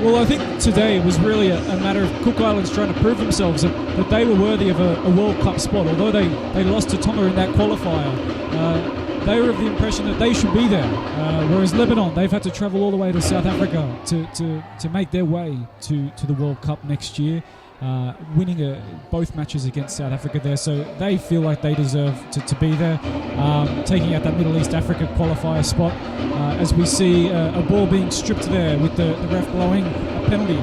Well, I think today it was really a matter of Cook Islands trying to prove themselves that they were worthy of a World Cup spot. Although they lost to Tonga in that qualifier, they were of the impression that they should be there. Whereas Lebanon, they've had to travel all the way to South Africa to make their way to the World Cup next year, winning both matches against South Africa there. So they feel like they deserve to be there, taking out that Middle East Africa qualifier spot. As we see a ball being stripped there with the ref blowing a penalty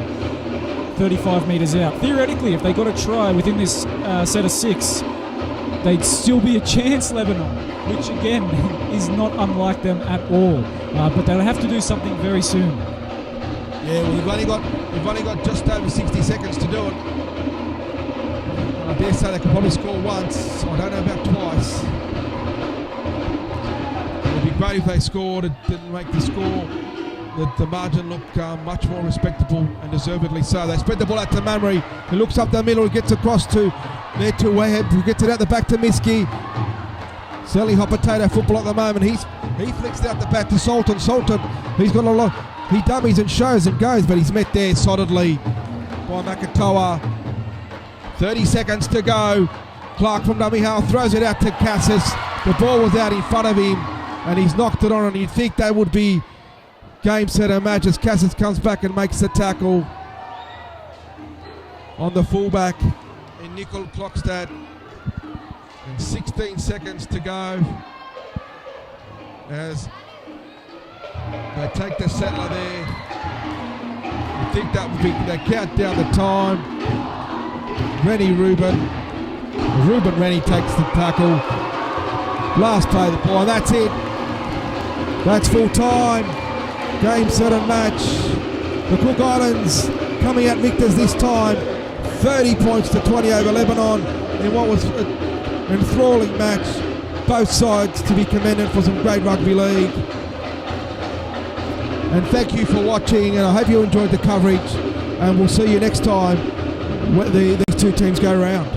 35 metres out. Theoretically, if they got a try within this set of 6, they'd still be a chance, Lebanon, which again is not unlike them at all. But they'll have to do something very soon. Yeah, well, we've only got just over 60 seconds to do it. I dare say they could probably score once. I don't know about twice. It would be great if they scored. It didn't make the score. The margin looked much more respectable, and deservedly so. They spread the ball out to Mamre. He looks up the middle. He gets across to Waheb, who gets it out the back to Miski. Certainly hot potato football at the moment. He flicks it out the back to Sultan. He's got a lot. He dummies and shows and goes, but he's met there solidly by Makatoa. 30 seconds to go. Clark from dummy half throws it out to Cassis. The ball was out in front of him, and he's knocked it on, and you'd think that would be game, set and match as Cassis comes back and makes the tackle on the fullback in Nickel Klokstad. And 16 seconds to go as they take the settler there. I think that would be, they count down the time. Rennie takes the tackle. Last play of the ball, and that's it. That's full time. Game, set and match. The Cook Islands coming out victors this time. 30 points to 20 over Lebanon in what was an enthralling match. Both sides to be commended for some great rugby league. And thank you for watching, and I hope you enjoyed the coverage, and we'll see you next time when these two teams go round.